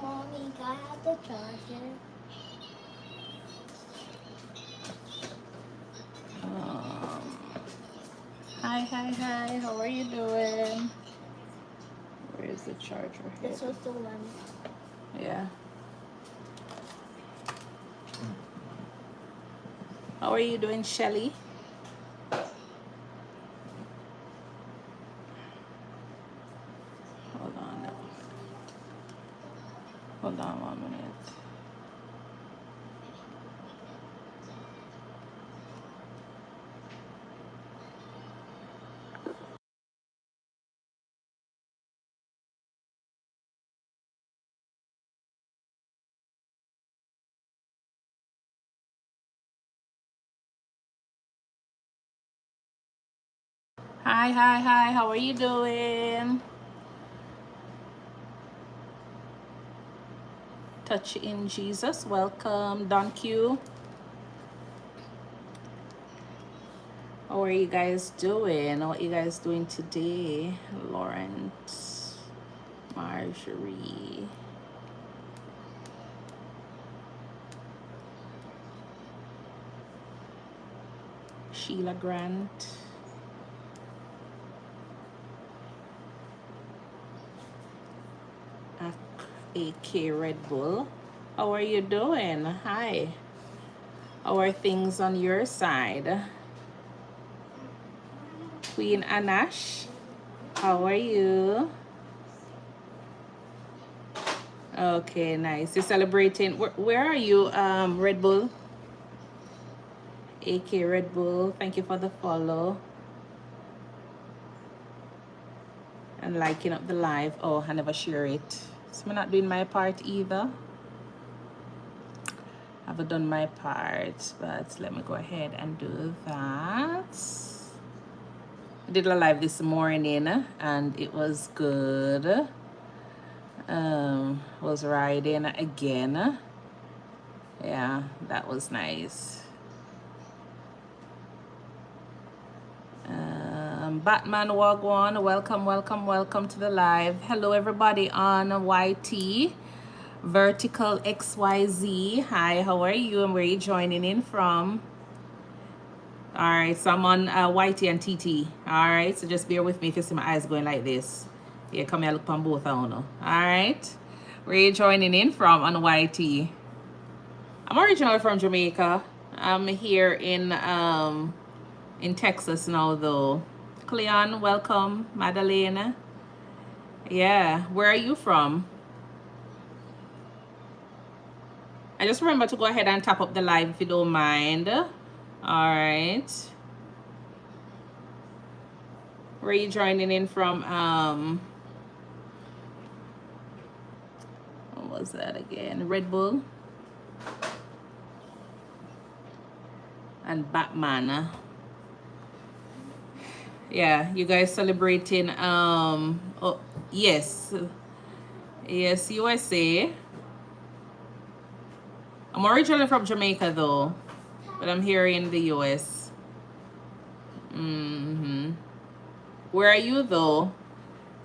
Mommy, can I have the charger? Hi, how are you doing? Where is the charger here? This was the one. Yeah. How are you doing, Shelly? Hold on. Hold on 1 minute. Hi, how are you doing? Touch in Jesus, welcome. Don Q. How are you guys doing? What you guys doing today? Lawrence, Marjorie. Sheila Grant. AK Red Bull. How are you doing? Hi. How are things on your side? Queen Anash. How are you? Okay, nice. You're celebrating. Where are you, Red Bull? AK Red Bull. Thank you for the follow. And liking up the live. Oh, I never share it. So I'm not doing my part either. I haven't done my part, but let me go ahead and do that. I did a live this morning and it was good. Was riding again. Yeah, that was nice. Batman Wagwan, welcome to the live. Hello everybody on YT Vertical XYZ. Hi, how are you and where are you joining in from? All right, so I'm on YT and TT. All right, so just bear with me if you see my eyes going like this. Yeah, come here, look on both of you. All right, where are you joining in from on YT? I'm originally from Jamaica. I'm here in Texas now though. Cleon, welcome. Madalena. Yeah, where are you from? I just remember to go ahead and tap up the live if you don't mind. All right. Where are you joining in from? What was that again? Red Bull and Batman. Yeah, you guys celebrating oh yes. Yes, USA. I'm originally from Jamaica though, but I'm here in the US. Where are you though?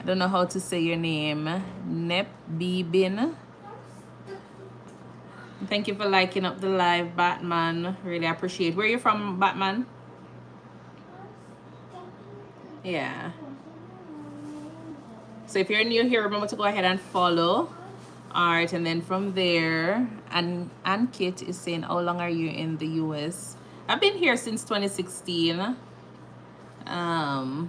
I don't know how to say your name. Nep Bibin. Thank you for liking up the live, Batman. Really appreciate. Where are you from, Batman? Yeah. So if you're new here, remember to go ahead and follow. All right, and then from there, and Kit is saying, how long are you in the US? I've been here since 2016. Oh,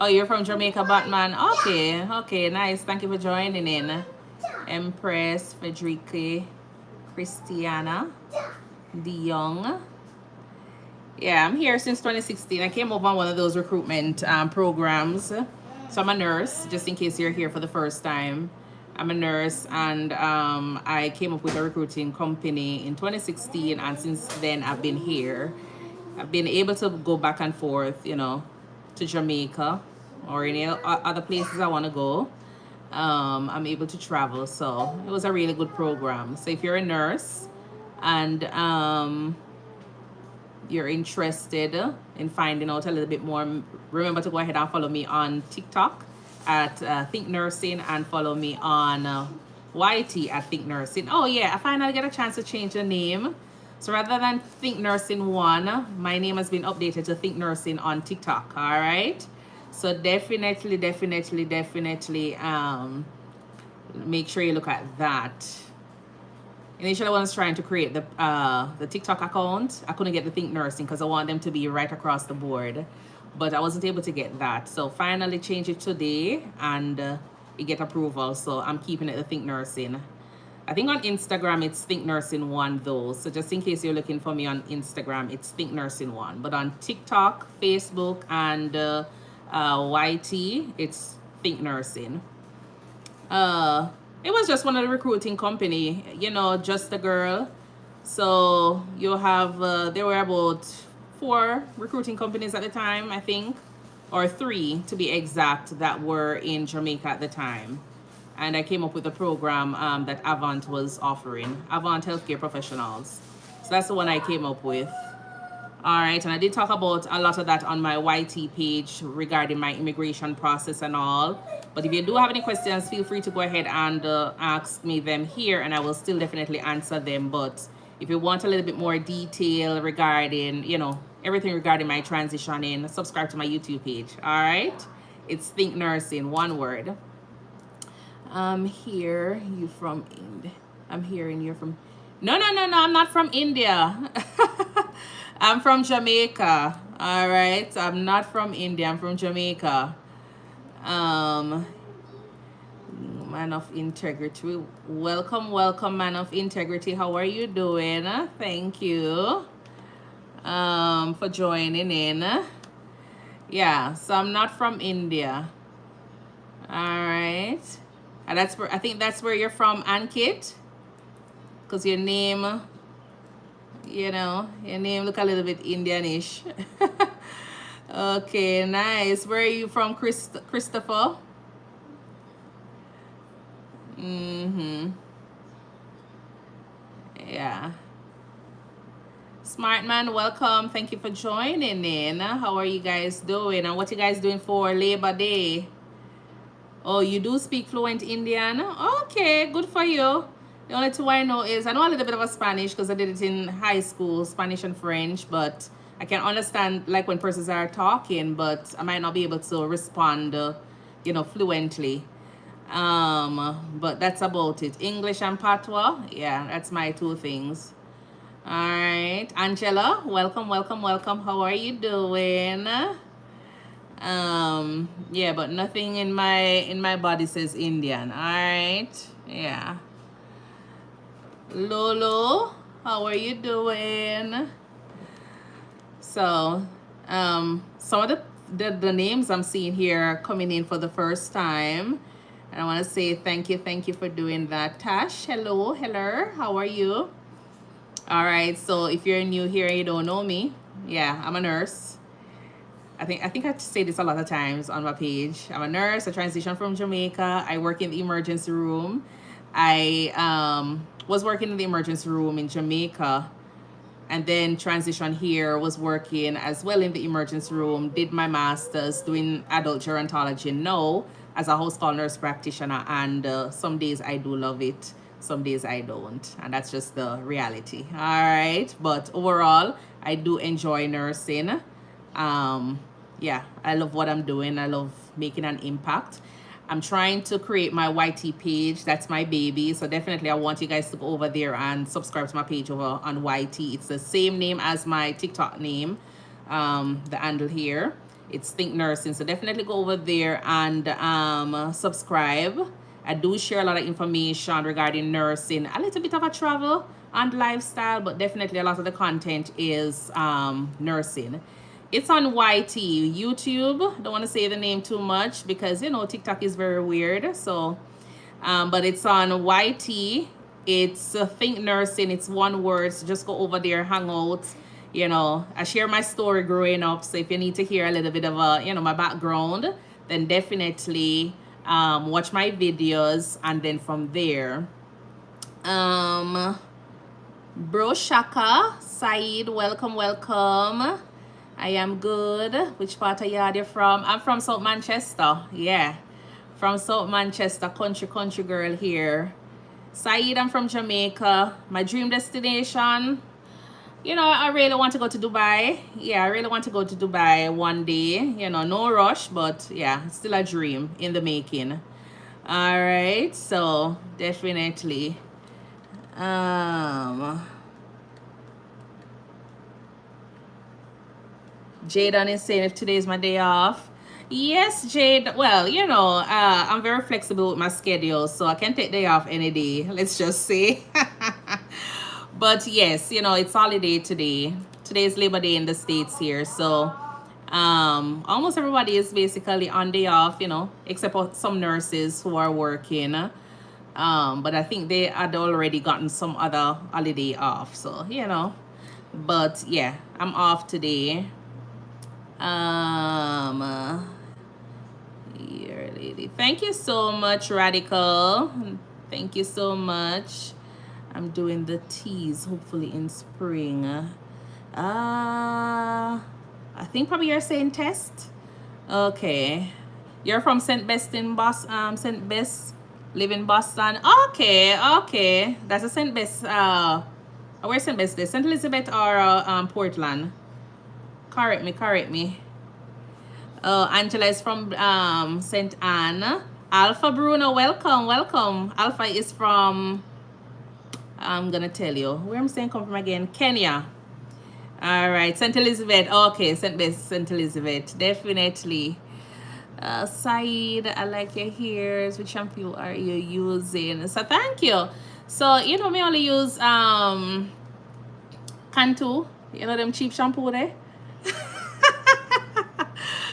you're from Jamaica, Batman. Okay, nice. Thank you for joining in. Empress, Federica, Christiana, DeYoung. Yeah, I'm here since 2016. I came over on one of those recruitment programs. So I'm a nurse, just in case you're here for the first time. I'm a nurse and I came up with a recruiting company in 2016 and since then I've been here. I've been able to go back and forth, you know, to Jamaica or any other places I want to go. I'm able to travel, so it was a really good program. So if you're a nurse and you're interested in finding out a little bit more, remember to go ahead and follow me on TikTok at ThinkNursing and follow me on YT at Think Nursing. Oh yeah, I finally get a chance to change the name. So rather than Think Nursing 1, my name has been updated to Think Nursing on TikTok. All right. So definitely make sure you look at that. Initially, when I was trying to create the TikTok account, I couldn't get the Think Nursing because I want them to be right across the board, but I wasn't able to get that. So finally changed it today, and it get approval. So I'm keeping it the Think Nursing. I think on Instagram it's Think Nursing 1 though. So just in case you're looking for me on Instagram, it's Think Nursing 1. But on TikTok, Facebook, and YT, it's Think Nursing. It was just one of the recruiting company, you know, just a girl. So you have there were about 4 recruiting companies at the time, I think, or 3 to be exact, that were in Jamaica at the time. And I came up with a program that Avant was offering, Avant Healthcare Professionals. So that's the one I came up with. All right, and I did talk about a lot of that on my YT page regarding my immigration process and all. But if you do have any questions, feel free to go ahead and ask me them here, and I will still definitely answer them. But if you want a little bit more detail regarding, you know, everything regarding my transitioning, subscribe to my YouTube page. All right, it's Think Nursing, one word. I'm here. You from India? I'm hearing you're from. No, I'm not from India. I'm from Jamaica. All right. I'm not from India. I'm from Jamaica. Man of integrity. Welcome, man of integrity. How are you doing? Thank you for joining in. Yeah, so I'm not from India. All right. And that's where I think that's where you're from, Ankit. Because your name, you know, your name look a little bit Indianish. Okay, nice. Where are you from, Christopher? Yeah. Smart man, welcome. Thank you for joining in. How are you guys doing? And what you guys doing for Labor Day? Oh, you do speak fluent Indian? Okay, good for you. The only two I know is, I know a little bit of a Spanish because I did it in high school, Spanish and French, but I can understand like when persons are talking, but I might not be able to respond, you know, fluently. But that's about it. English and Patois, yeah, that's my 2 things. All right, Angela, welcome. How are you doing? Yeah, but nothing in my body says Indian. All right, yeah. Lolo, how are you doing? So some of the names I'm seeing here coming in for the first time, and I want to say thank you for doing that. Tash, hello, how are you? All right, so if you're new here and you don't know me, yeah, I'm a nurse. I think I say this a lot of times on my page. I'm a nurse. I transitioned from Jamaica. I work in the emergency room. I was working in the emergency room in Jamaica, and then transition here, was working as well in the emergency room, did my master's doing adult gerontology now as a house call nurse practitioner, and some days I do love it, some days I don't, and that's just the reality. All right, but overall I do enjoy nursing. Yeah, I love what I'm doing. I love making an impact. I'm trying to create my YT page. That's my baby. So definitely I want you guys to go over there and subscribe to my page over on YT. It's the same name as my TikTok name, the handle here. It's Think Nursing. So definitely go over there and subscribe. I do share a lot of information regarding nursing, a little bit of a travel and lifestyle, but definitely a lot of the content is nursing. It's on YT, YouTube. Don't want to say the name too much because, you know, TikTok is very weird. So, but it's on YT. It's Think Nursing. It's one word. So just go over there, hang out. You know, I share my story growing up. So if you need to hear a little bit of you know, my background, then definitely watch my videos. And then from there, Bro Shaka, Saeed, welcome. I am good. Which part of yard you from? I'm from South Manchester. Yeah, from South Manchester, country girl here. Saeed, I'm from Jamaica. My dream destination, you know, I really want to go to Dubai. Yeah, I really want to go to Dubai one day. You know, no rush, but yeah, still a dream in the making. All right, so definitely. Jaden is saying if today is my day off. Yes, Jade. Well, you know, I'm very flexible with my schedule, so I can take day off any day. Let's just say. But yes, you know, it's holiday today. Today is Labor Day in the States here, so almost everybody is basically on day off, you know, except for some nurses who are working. But I think they had already gotten some other holiday off, so you know. But yeah, I'm off today. Here, lady. Thank you so much, Radical. Thank you so much. I'm doing the teas, hopefully in spring. I think probably you're saying test. Okay. You're from St. Best in Boston, St. Best, live in Boston. Okay, okay. That's a St. Best, where's St. Best? St. Elizabeth or Portland? Correct me. Oh, Angela is from St. Anne. Alpha Bruno, welcome. Alpha is from, I'm gonna tell you where I'm saying come from again. Kenya. All right, St. Elizabeth. Okay, St. Elizabeth, definitely. Saeed, I like your hairs. Which shampoo are you using? So thank you. So you know me only use Cantu. You know them cheap shampoo there.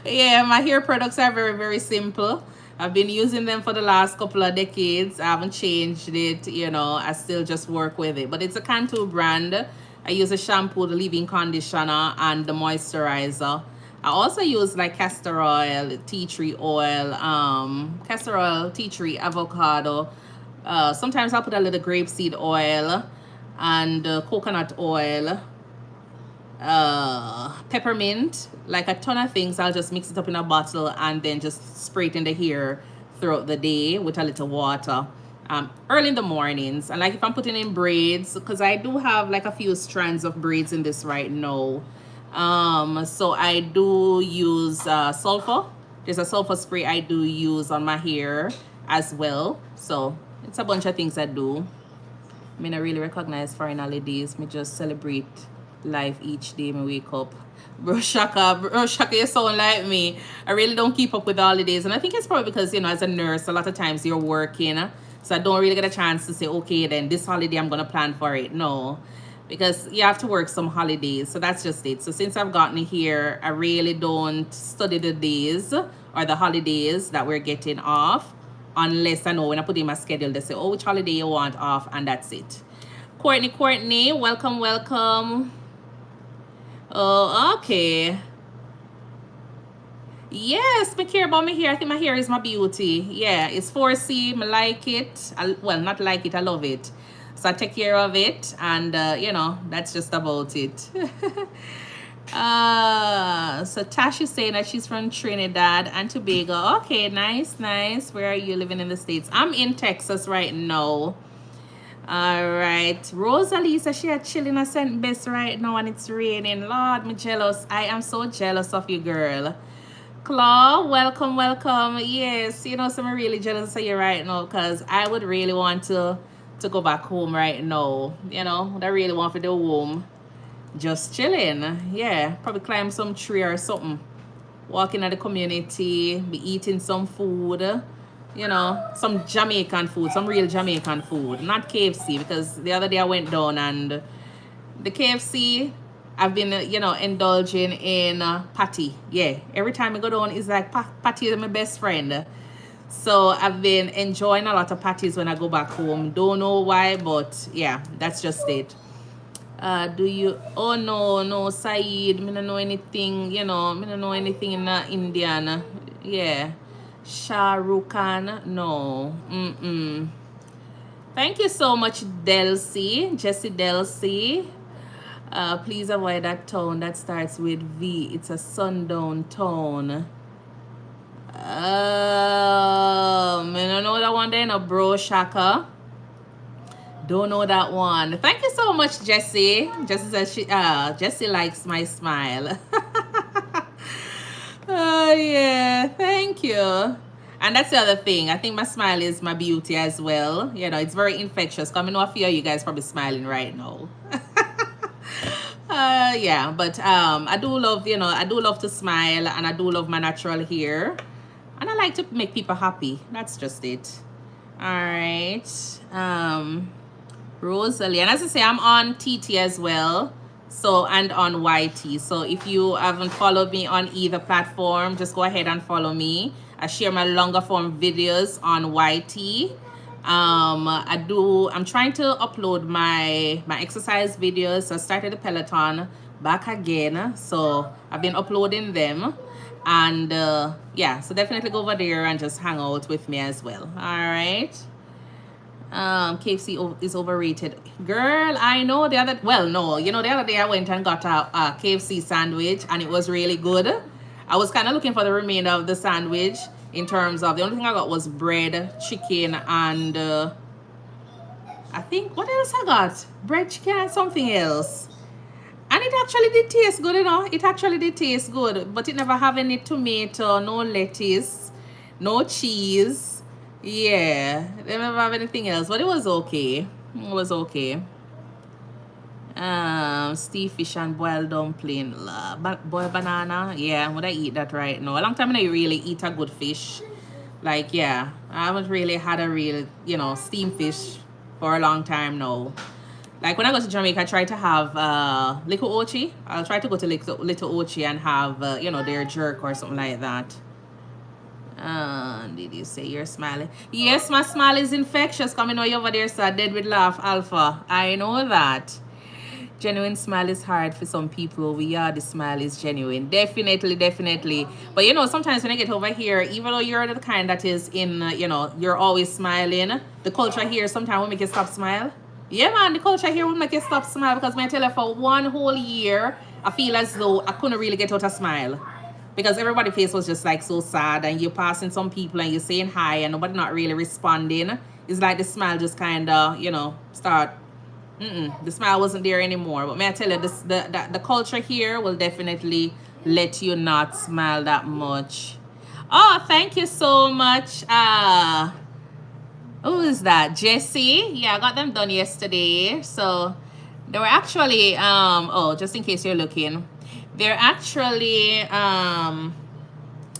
Yeah, my hair products are very, very simple. I've been using them for the last couple of decades. I haven't changed it, you know. I still just work with it. But it's a Cantu brand. I use a shampoo, the leave-in conditioner, and the moisturizer. I also use like castor oil, tea tree oil, castor oil, tea tree, avocado. Sometimes I'll put a little grapeseed oil and coconut oil. Peppermint, like a ton of things. I'll just mix it up in a bottle and then just spray it in the hair throughout the day with a little water, early in the mornings. And like if I'm putting in braids, because I do have like a few strands of braids in this right now, so I do use sulfur. There's a sulfur spray I do use on my hair as well. So it's a bunch of things I do. I mean, I really recognize foreign holidays. Me just celebrate life each day me wake up. Bro Shaka, you sound like me. I really don't keep up with the holidays. And I think it's probably because, you know, as a nurse, a lot of times you're working. So I don't really get a chance to say, okay, then this holiday I'm going to plan for it. No, because you have to work some holidays. So that's just it. So since I've gotten here, I really don't study the days or the holidays that we're getting off. Unless I know when I put in my schedule, they say, oh, which holiday you want off, and that's it. Courtney, welcome. Oh, okay. Yes, me care about my hair. I think my hair is my beauty. Yeah, it's 4C. I like it. Well, not like it. I love it. So I take care of it. And, you know, that's just about it. So Tash is saying that she's from Trinidad and Tobago. Okay, nice. Where are you living in the States? I'm in Texas right now. All right, Rosalie says she are chilling at St. Best right now and it's raining. Lord, me jealous. I am so jealous of you, girl. Claw, welcome. Yes, you know, so I'm really jealous of you right now because I would really want to go back home right now. You know, I really want to do home. Just chilling. Yeah, probably climb some tree or something. Walking at the community, be eating some food. You know, some Jamaican food, some real Jamaican food, not KFC, because the other day I went down and the KFC, I've been, you know, indulging in patty. Yeah, every time I go down, it's like patty is my best friend. So I've been enjoying a lot of patties when I go back home. Don't know why, but yeah, that's just it. Do you, oh no, Saeed, me don't know anything, you know, me don't know anything in Indian. Yeah. Shah Rukh Khan, no. Thank you so much, Jesse Delcy. Please avoid that tone that starts with V. It's a sundown tone. I don't know that one there, no, bro Shaka. Don't know that one. Thank you so much, Jessie. Jessie says Jessie likes my smile. Oh yeah, thank you. And that's the other thing. I think my smile is my beauty as well. You know, it's very infectious. Coming off here, you guys probably smiling right now. Yeah, but I do love, you know, I do love to smile, and I do love my natural hair, and I like to make people happy. That's just it. All right. Rosalie, and as I say, I'm on TT as well, so, and on YT. So if you haven't followed me on either platform, just go ahead and follow me. I share my longer form videos on YT. I'm trying to upload my exercise videos. So I started the Peloton back again, so I've been uploading them. And yeah, so definitely go over there and just hang out with me as well. All right. KFC is overrated. Girl, I know the other, well, no, you know, the other day I went and got a KFC sandwich, and it was really good. I was kind of looking for the remainder of the sandwich, in terms of, the only thing I got was bread, chicken, and I think, what else I got? Bread, chicken, and something else. And it actually did taste good, you know. It actually did taste good, but it never have any tomato, no lettuce, no cheese. Yeah, they never have anything else, but it was okay. It was okay. Steve fish and boiled dumpling, boiled banana. Yeah, would I eat that right now? A long time I really eat a good fish. Like, yeah, I haven't really had a real, you know, steamed fish for a long time now. Like when I go to Jamaica, I try to have Little Ochi. I'll try to go to Little Ochi and have, you know, their jerk or something like that. Did you say you're smiling? Yes, my smile is infectious. Coming over there, so dead with laugh, Alpha. I know that. Genuine smile is hard for some people. We are, the smile is genuine. Definitely, definitely. But you know, sometimes when I get over here, even though you're the kind that is in, you know, you're always smiling, the culture here sometimes will make you stop smile. Yeah, man, the culture here will make you stop smile, because I tell you, for one whole year, I feel as though I couldn't really get out a smile. Because everybody's face was just like so sad, and you're passing some people and you're saying hi and nobody not really responding. It's like the smile just kind of, you know, start, the smile wasn't there anymore. But may I tell you, the culture here will definitely let you not smile that much. Oh, thank you so much. Who is that? Jessie? Yeah, I got them done yesterday. So they were actually, oh, just in case you're looking, they're actually, I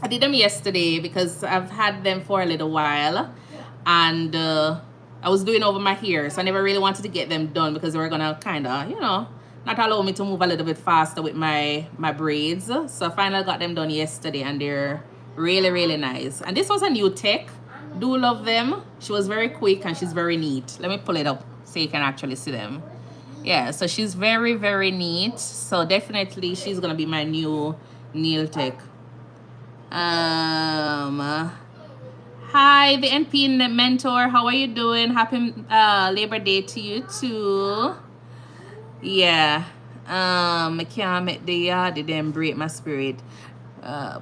did them yesterday because I've had them for a little while, and I was doing over my hair, so I never really wanted to get them done because they were gonna kind of, you know, not allow me to move a little bit faster with my braids. So I finally got them done yesterday, and they're really, really nice. And this was a new tech. Do love them. She was very quick and she's very neat. Let me pull it up so you can actually see them. Yeah, so she's very, very neat. So definitely she's gonna be my new nail tech. Hi, the NP mentor. How are you doing? Happy Labor Day to you too. Yeah. I can't make the yard, it didn't break my spirit.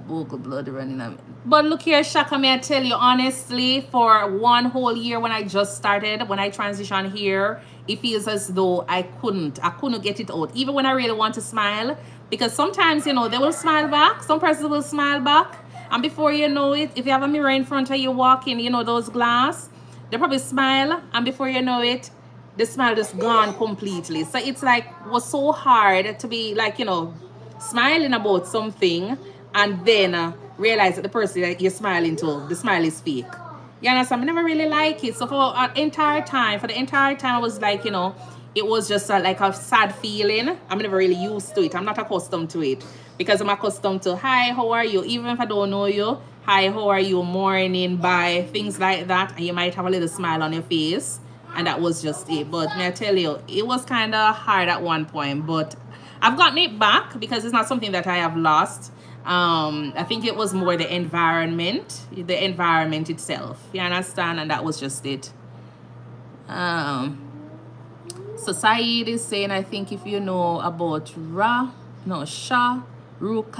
Vocal blood running on me. But look here, Shaka, may I tell you honestly, for one whole year when I just started, when I transitioned here, it feels as though I couldn't get it out, even when I really want to smile, because sometimes, you know, they will smile back, some persons will smile back, and before you know it, if you have a mirror in front of you walking, you know, those glass, they probably smile, and before you know it, the smile just gone completely. So it's like, was so hard to be like, you know, smiling about something and then realize that the person that you're smiling to, the smile is fake. You understand? I never really like it. So for the entire time, I was like, you know, it was just like a sad feeling. I'm never really used to it. I'm not accustomed to it, because I'm accustomed to, hi, how are you? Even if I don't know you, hi, how are you? Morning, bye, things like that. And you might have a little smile on your face. And that was just it. But may I tell you, it was kind of hard at one point. But I've gotten it back because it's not something that I have lost. I think it was more the environment itself. You understand? And that was just it. So Saeed is saying, I think if you know about Shah Rukh,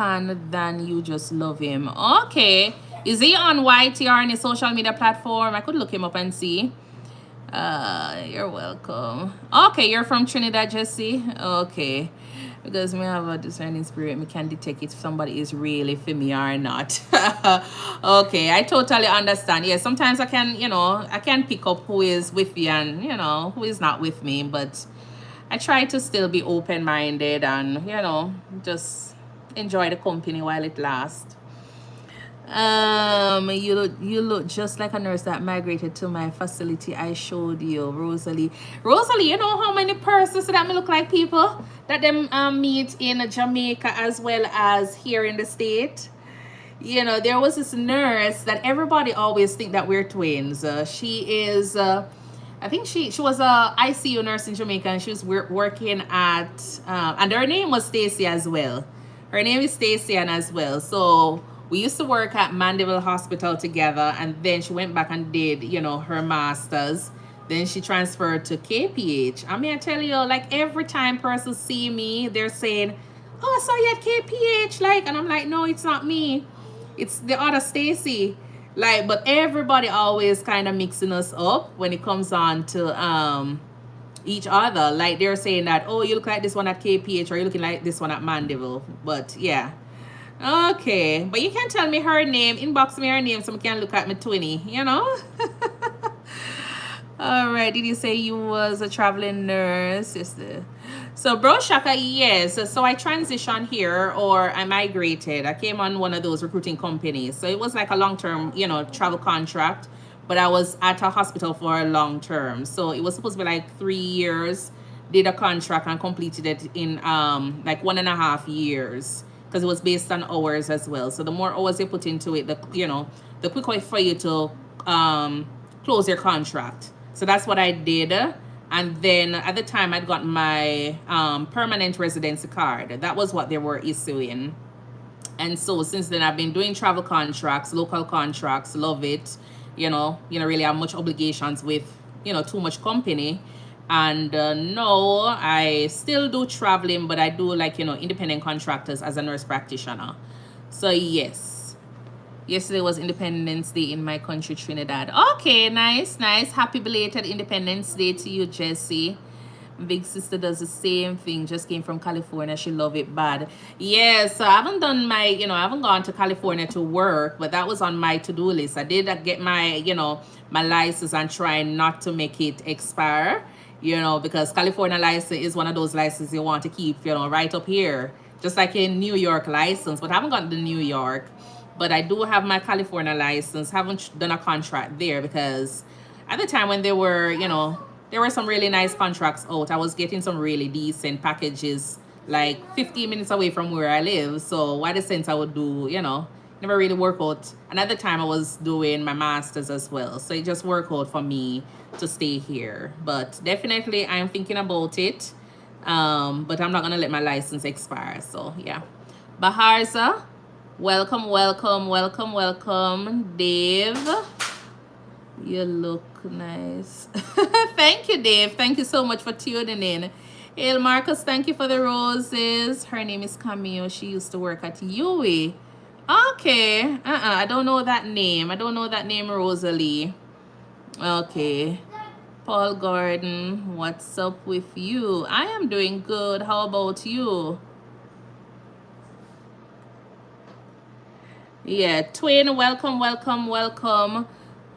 then you just love him. Okay. Is he on YT or any social media platform? I could look him up and see. You're welcome. Okay, you're from Trinidad, Jesse. Okay. Because me have a discerning spirit, me can detect if somebody is really for me or not. Okay, I totally understand. Yeah, sometimes I can, I can pick up who is with you and, who is not with me. But I try to still be open-minded and, just enjoy the company while it lasts. You look just like a nurse that migrated to my facility. I showed you, Rosalie. Rosalie, you know how many persons that me look like people that them meet in Jamaica as well as here in the state? There was this nurse that everybody always think that we're twins. She is, I think she was a ICU nurse in Jamaica, and she was working at, and her name was Stacy as well. Her name is Stacy as well. So we used to work at Mandeville Hospital together, and then she went back and did, her master's. Then she transferred to KPH. I mean, I tell you, like every time persons see me, they're saying, "Oh, I saw you at KPH," like, and I'm like, "No, it's not me. It's the other Stacy." Like, but everybody always kind of mixing us up when it comes on to each other. Like they're saying that, "Oh, you look like this one at KPH, or you're looking like this one at Mandeville." But yeah. Okay, but you can tell me her name, inbox me her name so I can look at my 20, All right, did you say you was a traveling nurse? Yes. So, Bro Shaka, yes. So I transitioned here, or I migrated. I came on one of those recruiting companies. So it was like a long-term, travel contract, but I was at a hospital for a long term. So it was supposed to be like 3 years, did a contract and completed it in like 1.5 years. Because it was based on hours as well. So the more hours you put into it, the quicker for you to close your contract. So that's what I did. And then at the time, I'd got my permanent residency card. That was what they were issuing. And so since then, I've been doing travel contracts, local contracts, love it. You don't really have much obligations with, too much company. And no, I still do traveling, but I do like, independent contractors as a nurse practitioner. So yes, yesterday was Independence Day in my country, Trinidad. Okay, nice. Happy belated Independence Day to you, Jessie. Big sister does the same thing, just came from California. She love it bad. Yes, so I haven't done my, I haven't gone to California to work, but that was on my to-do list. I did get my, my license and try not to make it expire. Because California license is one of those licenses you want to keep, right up here. Just like a New York license, but I haven't got the New York. But I do have my California license. Haven't done a contract there because at the time when there were some really nice contracts out. I was getting some really decent packages, like 15 minutes away from where I live. So what the sense I would do, never really work out. And at the time I was doing my master's as well. So it just worked out for me to stay here. But definitely I'm thinking about it. But I'm not gonna let my license expire. So yeah. Baharza, welcome. Dave, you look nice. Thank you, Dave. Thank you so much for tuning in. Hail Marcus, thank you for the roses. Her name is Camille. She used to work at UE. Okay. I don't know that name. Rosalie. Okay. Paul Gordon, what's up with you? I am doing good. How about you? Yeah, twin, welcome.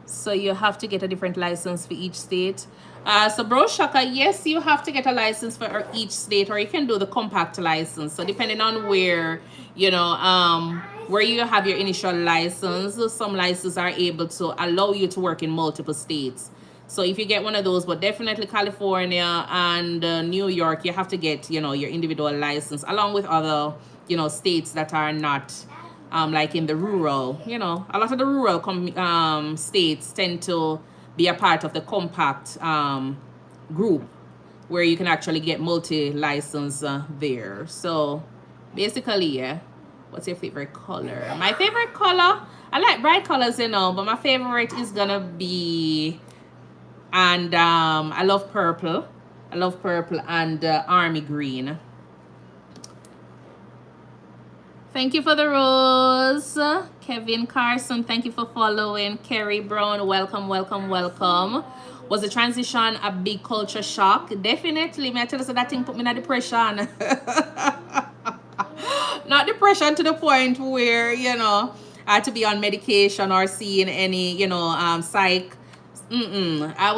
So you have to get a different license for each state. So Bro Shaka, yes, you have to get a license for each state, or you can do the compact license. So depending on where, where you have your initial license, some licenses are able to allow you to work in multiple states. So if you get one of those, but definitely California and New York, you have to get, your individual license along with other, states that are not like in the rural, a lot of the rural states tend to be a part of the compact group where you can actually get multi-license there. So basically, yeah. What's your favorite color? My favorite color, I like bright colors, but my favorite is gonna be, and I love purple. And army green. Thank you for the rose. Kevin Carson, thank you for following. Kerry Brown, welcome. Was the transition a big culture shock? Definitely. May I tell you, so that thing put me in a depression. Not depression to the point where, I had to be on medication or seeing any, psych. I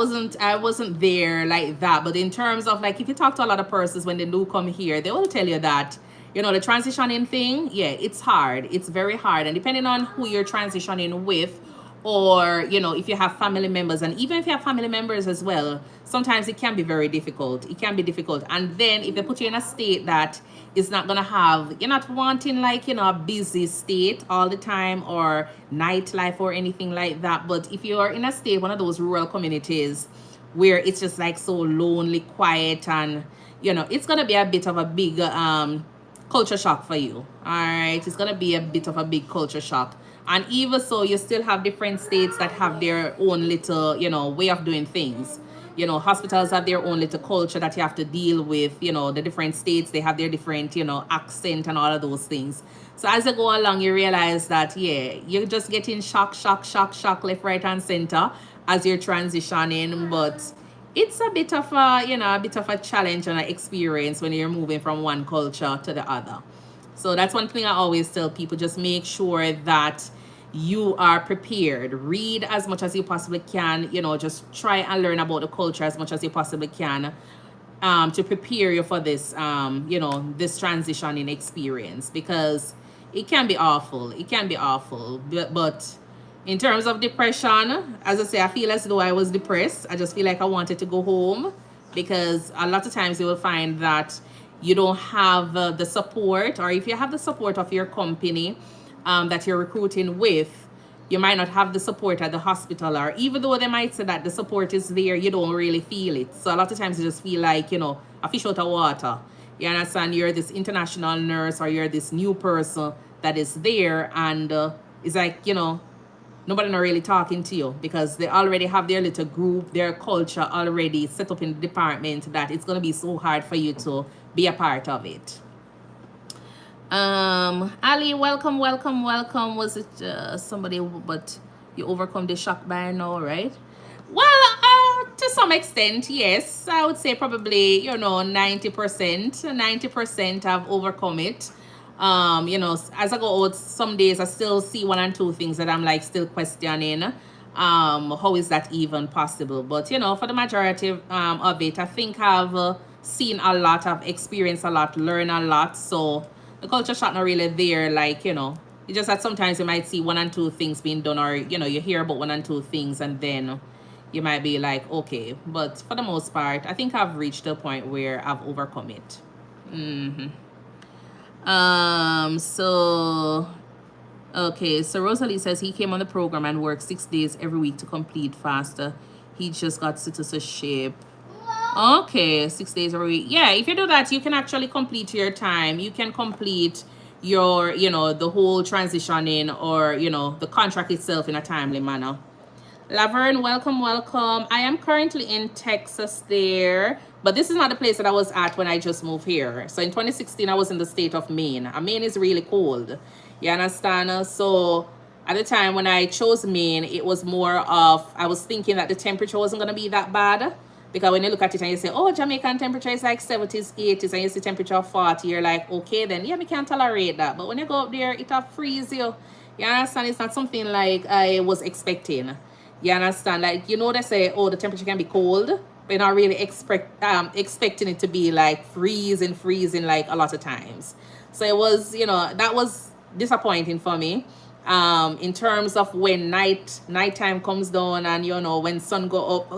wasn't there like that. But in terms of, like, if you talk to a lot of persons when they do come here, they will tell you that, the transitioning thing, yeah, it's hard. It's very hard. And depending on who you're transitioning with, or, if you have family members, and even if you have family members as well, sometimes it can be very difficult. It can be difficult. And then if they put you in a state that is not gonna have, you're not wanting, like, a busy state all the time, or nightlife or anything like that. But if you're in a state, one of those rural communities where it's just like so lonely, quiet, and it's gonna be a bit of a big culture shock for you. All right, it's gonna be a bit of a big culture shock. And even so, you still have different states that have their own little, way of doing things. Hospitals have their own little culture that you have to deal with. The different states, they have their different, accent and all of those things. So as you go along, you realize that, yeah, you're just getting shock, left, right, and center as you're transitioning. But it's a bit of a challenge and an experience when you're moving from one culture to the other. So that's one thing I always tell people: just make sure that you are prepared. Read as much as you possibly can. Just try and learn about the culture as much as you possibly can, to prepare you for this, this transitioning experience, because it can be awful. It can be awful. But in terms of depression, as I say, I feel as though I was depressed. I just feel like I wanted to go home, because a lot of times you will find that you don't have the support, or if you have the support of your company that you're recruiting with, you might not have the support at the hospital, or even though they might say that the support is there, you don't really feel it. So a lot of times you just feel like, a fish out of water. You understand? You're this international nurse, or you're this new person that is there, and it's like, nobody not really talking to you, because they already have their little group, their culture already set up in the department, that it's going to be so hard for you to be a part of it. Ali, welcome. Was it somebody, but you overcome the shock by now, right? Well, to some extent, yes. I would say probably, 90% have overcome it. As I go out, some days I still see one and two things that I'm like still questioning. How is that even possible? But for the majority of it, I think I've seen a lot, I've experienced a lot, learned a lot. So the culture shock not really there, like, it's just that sometimes you might see one and two things being done, or you hear about one and two things, and then you might be like, okay. But for the most part, I think I've reached a point where I've overcome it. So okay, so Rosalie says he came on the program and worked 6 days every week to complete faster. He just got citizenship. Okay, 6 days every week. Yeah, if you do that, you can actually complete your time. You can complete your, the whole transitioning, or, the contract itself in a timely manner. Laverne, welcome. I am currently in Texas there, but this is not the place that I was at when I just moved here. So in 2016, I was in the state of Maine. And Maine is really cold. You understand? So at the time when I chose Maine, it was more of, I was thinking that the temperature wasn't going to be that bad. Because when you look at it and you say, oh, Jamaican temperature is like 70s, 80s, and you see temperature of 40, you're like, okay, then, yeah, we can't tolerate that. But when you go up there, it'll freeze you. You understand? It's not something like I was expecting. You understand? Like, they say, oh, the temperature can be cold, but you're not really expecting it to be like freezing like a lot of times. So it was, that was disappointing for me. In terms of when nighttime comes down, and when sun go up,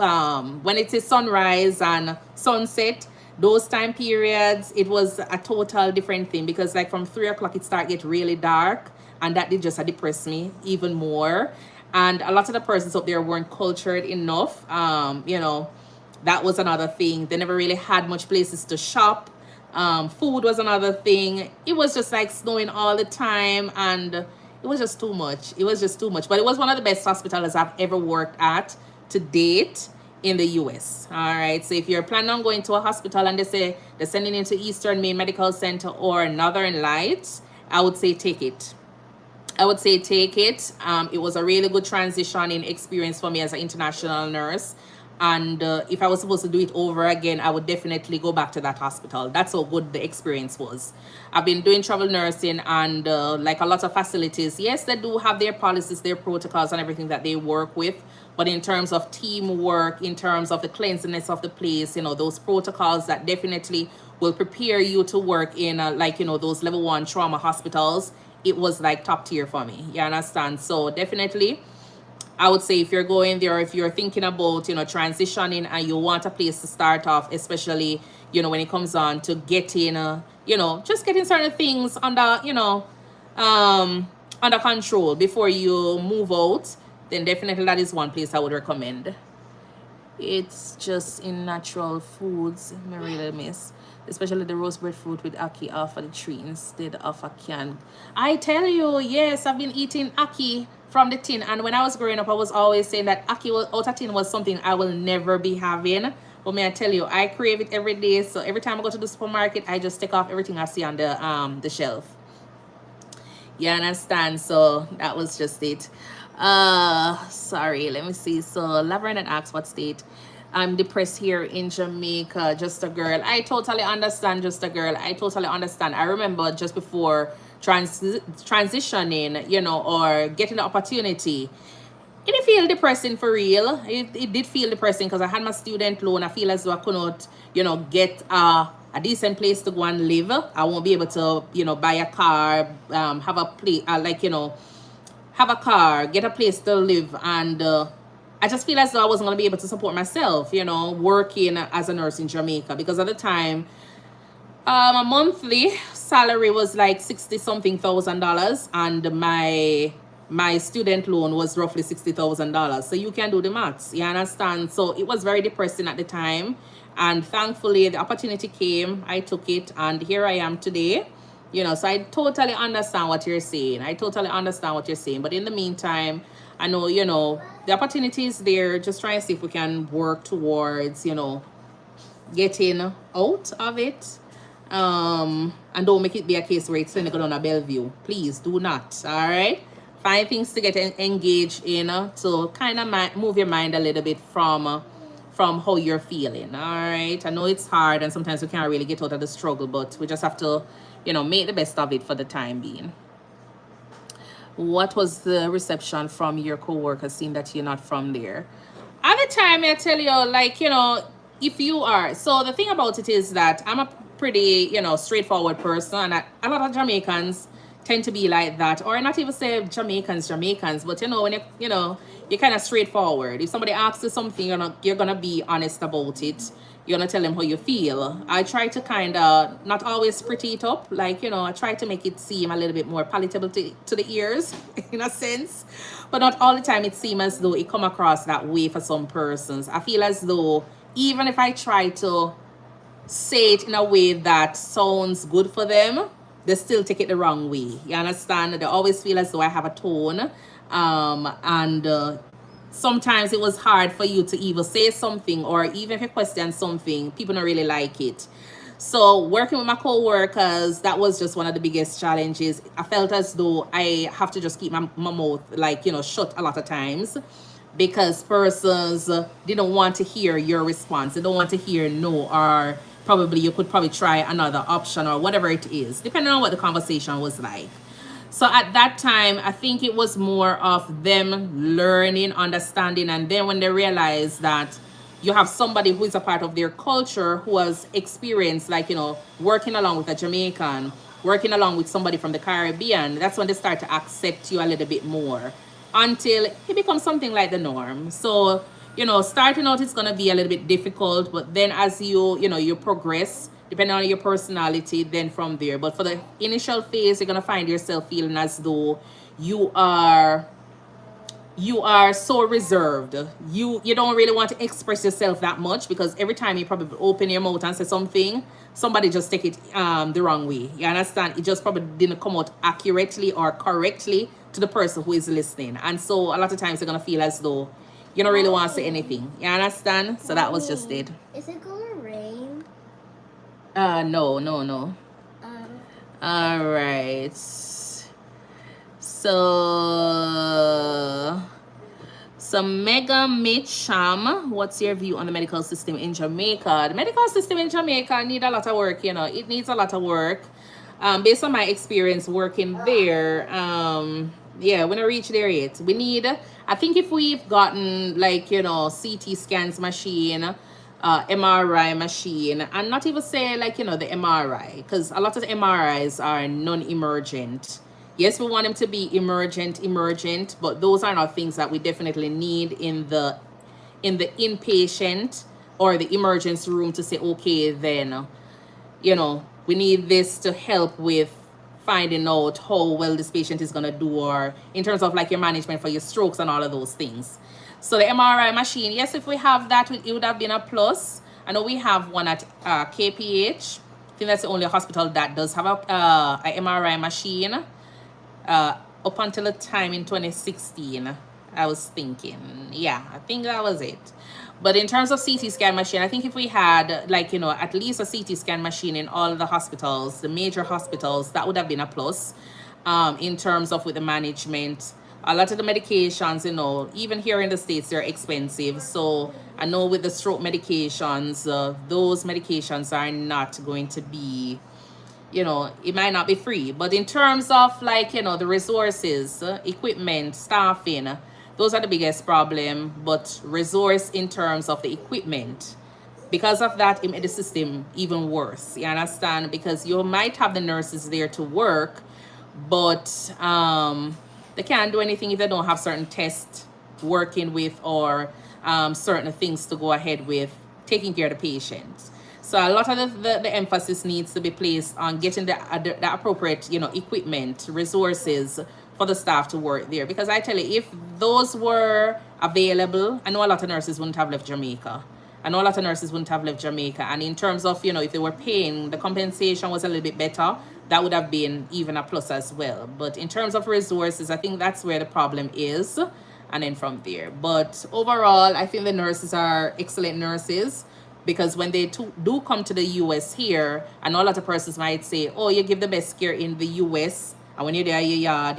when it is sunrise and sunset, those time periods, it was a total different thing, because like from 3 o'clock it start get really dark, and that did just depress me even more. And a lot of the persons up there weren't cultured enough. That was another thing. They never really had much places to shop. Food was another thing. It was just like snowing all the time, and it was just too much. But it was one of the best hospitals I've ever worked at to date in the US. All right. So if you're planning on going to a hospital and they say they're sending you to Eastern Maine Medical Center or Northern Lights, I would say take it. It was a really good transitioning experience for me as an international nurse. And if I was supposed to do it over again, I would definitely go back to that hospital. That's how good the experience was. I've been doing travel nursing, and like a lot of facilities, yes, they do have their policies, their protocols, and everything that they work with. But in terms of teamwork, in terms of the cleanliness of the place, you know, those protocols that definitely will prepare you to work in like, you know, those level 1 trauma hospitals, it was like top tier for me. You understand? So definitely, I would say if you're going there, if you're thinking about, you know, transitioning and you want a place to start off, especially, you know, when it comes on to getting, you know, just getting certain things under, you know, under control before you move out, then definitely that is one place I would recommend. It's just in natural foods, I really miss. Especially the rose breadfruit with ackee off of the tree instead of a can. I tell you, yes, I've been eating ackee from the tin. And when I was growing up, I was always saying that ackee out of tin was something I will never be having. But may I tell you, I crave it every day. So every time I go to the supermarket, I just take off everything I see on the shelf. You understand? So that was just it. Sorry, let me see. So Laverne asks, what state? I'm depressed here in Jamaica, just a girl. I totally understand, just a girl. I totally understand. I remember just before transitioning, you know, or getting the opportunity, it did feel depressing for real. It did feel depressing because I had my student loan. I feel as though I could not, you know, get a decent place to go and live. I won't be able to, you know, buy a car, have a place, like, you know, have a car, get a place to live. And I just feel as though I wasn't going to be able to support myself, you know, working as a nurse in Jamaica. Because at the time, a monthly salary was like 60 something $1,000, and my student loan was roughly $60,000. So you can do the maths, you understand? So it was very depressing at the time, and thankfully the opportunity came. I took it, and here I am today. You know, so I totally understand what you're saying. I totally understand what you're saying. But in the meantime, I know, you know, the opportunity is there. Just try and see if we can work towards, you know, getting out of it. And don't make it be a case where it's going on a Bellevue. Please do not. All right. Find things to get engaged in to kind of move your mind a little bit from how you're feeling. All right. I know it's hard and sometimes we can't really get out of the struggle, but we just have to, you know, make the best of it for the time being. What was the reception from your co-workers, seeing that you're not from there? At the time, I tell you, like, you know, if you are, so the thing about it is that I'm a pretty, you know, straightforward person, and a lot of Jamaicans tend to be like that, or not even say Jamaicans, but you know, when you know, you're kind of straightforward. If somebody asks you something, you're gonna be honest about it. You're gonna tell them how you feel. I try to kind of not always pretty it up, like, you know, I try to make it seem a little bit more palatable to the ears in a sense, but not all the time it seems as though it come across that way for some persons. I feel as though even if I try to say it in a way that sounds good for them, they still take it the wrong way. You understand? They always feel as though I have a tone, and sometimes it was hard for you to even say something, or even if you question something, people don't really like it. So working with my co-workers, that was just one of the biggest challenges. I felt as though I have to just keep my mouth, like, you know, shut a lot of times, because persons didn't want to hear your response. They don't want to hear no, or probably you could probably try another option, or whatever it is, depending on what the conversation was like. So at that time, I think it was more of them learning, understanding, and then when they realize that you have somebody who is a part of their culture, who has experienced, like, you know, working along with a Jamaican, working along with somebody from the Caribbean, that's when they start to accept you a little bit more, until it becomes something like the norm. So, you know, starting out it's gonna be a little bit difficult, but then as you know, you progress, depending on your personality, then from there. But for the initial phase, you're gonna find yourself feeling as though you are so reserved. You don't really want to express yourself that much, because every time you probably open your mouth and say something, somebody just take it the wrong way. You understand? It just probably didn't come out accurately or correctly to the person who is listening. And so a lot of times you're gonna feel as though you don't really want to say anything. You understand? So that was just it. Is it gonna rain? No. All right. So So Mega Mitcham, what's your view on the medical system in Jamaica? The medical system in Jamaica need a lot of work, you know. It needs a lot of work. Based on my experience working there, yeah, when I reach there yet, we need, I think if we've gotten like, you know, CT scans machine, MRI machine, and not even say like, you know, the MRI, because a lot of the MRIs are non-emergent. Yes, we want them to be emergent, but those are not things that we definitely need in the inpatient or the emergency room to say, okay, then, you know, we need this to help with finding out how well this patient is going to do, or in terms of like your management for your strokes and all of those things. So the MRI machine, yes, if we have that, it would have been a plus. I know we have one at KPH. I think that's the only hospital that does have a MRI machine. Up until the time in 2016, I was thinking, yeah, I think that was it. But in terms of CT scan machine, I think if we had like, you know, at least a CT scan machine in all the hospitals, the major hospitals, that would have been a plus. In terms of with the management, a lot of the medications, you know, even here in the States, they're expensive. So I know with the stroke medications, those medications are not going to be, you know, it might not be free. But in terms of like, you know, the resources, equipment, staffing, those are the biggest problem. But resource in terms of the equipment, because of that, it made the system even worse. You understand? Because you might have the nurses there to work, but they can't do anything if they don't have certain tests working with, or certain things to go ahead with taking care of the patients. So a lot of the emphasis needs to be placed on getting the appropriate, you know, equipment, resources for the staff to work there. Because I tell you, if those were available, I know a lot of nurses wouldn't have left Jamaica. And a lot of nurses wouldn't have left Jamaica. And in terms of, you know, if they were paying, the compensation was a little bit better, that would have been even a plus as well. But in terms of resources, I think that's where the problem is. And then from there. But overall, I think the nurses are excellent nurses, because when they do come to the US here, and a lot of persons might say, oh, you give the best care in the US, and when you're there,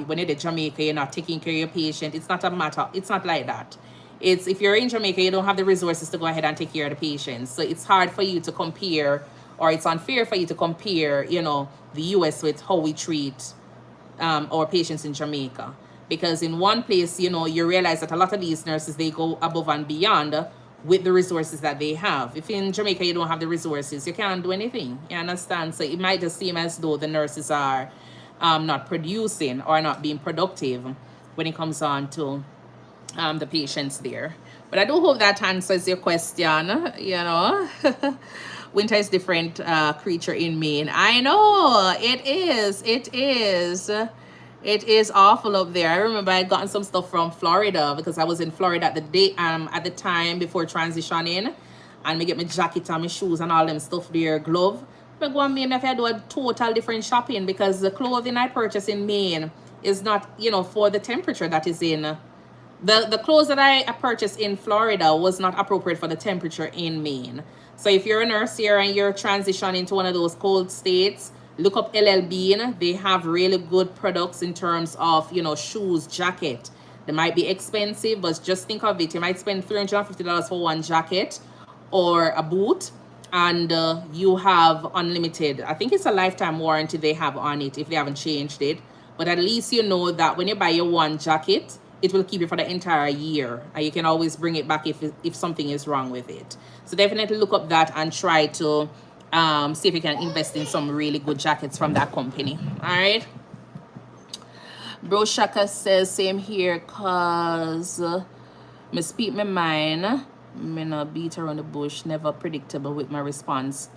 when you're in Jamaica, you're not taking care of your patient. It's not a matter. It's not like that. It's if you're in Jamaica, you don't have the resources to go ahead and take care of the patients. So it's hard for you to compare, or it's unfair for you to compare, you know, the US with how we treat our patients in Jamaica. Because in one place, you know, you realize that a lot of these nurses, they go above and beyond with the resources that they have. If in Jamaica you don't have the resources, you can't do anything. You understand? So it might just seem as though the nurses are not producing or not being productive when it comes on to the patients there. But I do hope that answers your question. You know, winter is different creature in Maine. I know it is. It is. It is awful up there. I remember I had gotten some stuff from Florida, because I was in Florida at the time before transitioning, and me get my jacket and my shoes and all them stuff there, glove. But go on Maine, if I do a total different shopping, because the clothing I purchase in Maine is not, you know, for the temperature that is in the clothes that I purchased in Florida was not appropriate for the temperature in Maine. So if you're a nurse here and you're transitioning to one of those cold states, look up LL Bean. They have really good products in terms of, you know, shoes, jacket. They might be expensive, but just think of it. You might spend $350 for one jacket or a boot, and you have unlimited. I think it's a lifetime warranty they have on it if they haven't changed it. But at least you know that when you buy your one jacket, it will keep you for the entire year, and you can always bring it back if something is wrong with it. So definitely look up that and try to see if you can invest in some really good jackets from that company. All right. Bro Shaka says same here, cause me speak my mind. Me not beat around the bush. Never predictable with my response.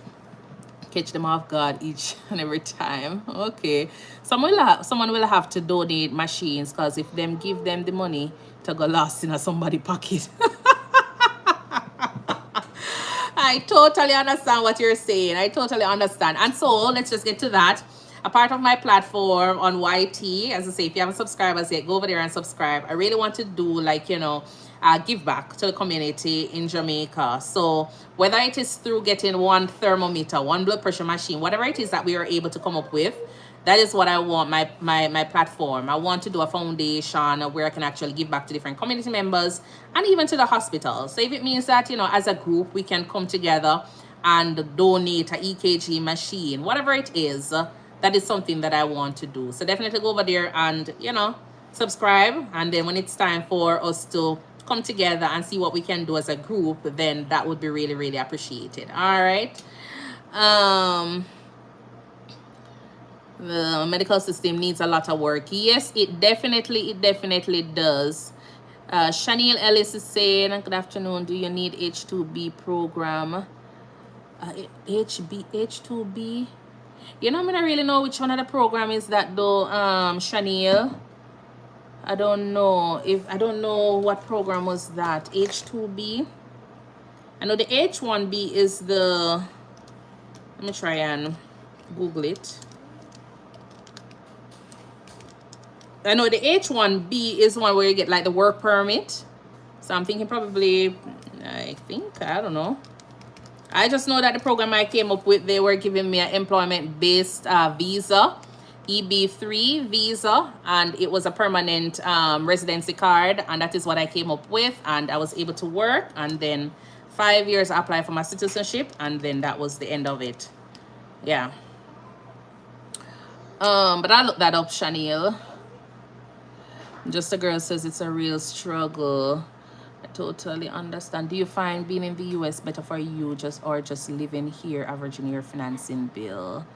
Catch them off guard each and every time. Okay. Someone will have to donate machines, cause if them give them the money to go lost in somebody's pocket. I totally understand what you're saying. I totally understand. And so let's just get to that. A part of my platform on YT, as I say, if you haven't subscribed as yet, go over there and subscribe. I really want to do, like, you know, give back to the community in Jamaica. So whether it is through getting one thermometer, one blood pressure machine, whatever it is that we are able to come up with, That is what I want my platform. I want to do a foundation where I can actually give back to different community members and even to the hospital. So if it means that, you know, as a group, we can come together and donate a EKG machine, whatever it is, that is something that I want to do. So definitely go over there and, you know, subscribe. And then when it's time for us to come together and see what we can do as a group, then that would be really, really appreciated. All right. The medical system needs a lot of work. Yes, it definitely does. Shaniel Ellis is saying, good afternoon, do you need H2B program? H2B? You know, I don't really know which one of the program is that though, Shaniel. I don't know what program was that. H2B. I know the H1B is the, let me try and Google it. I know the H1B is one where you get like the work permit. So I'm thinking probably, I don't know. I just know that the program I came up with, they were giving me an employment-based visa, EB3 visa, and it was a permanent residency card, and that is what I came up with, and I was able to work, and then 5 years I applied for my citizenship, and then that was the end of it. Yeah. But I looked that up, Chanel. Just a girl says it's a real struggle. I totally understand. Do you find being in the US better for you just living here, averaging your financing bill?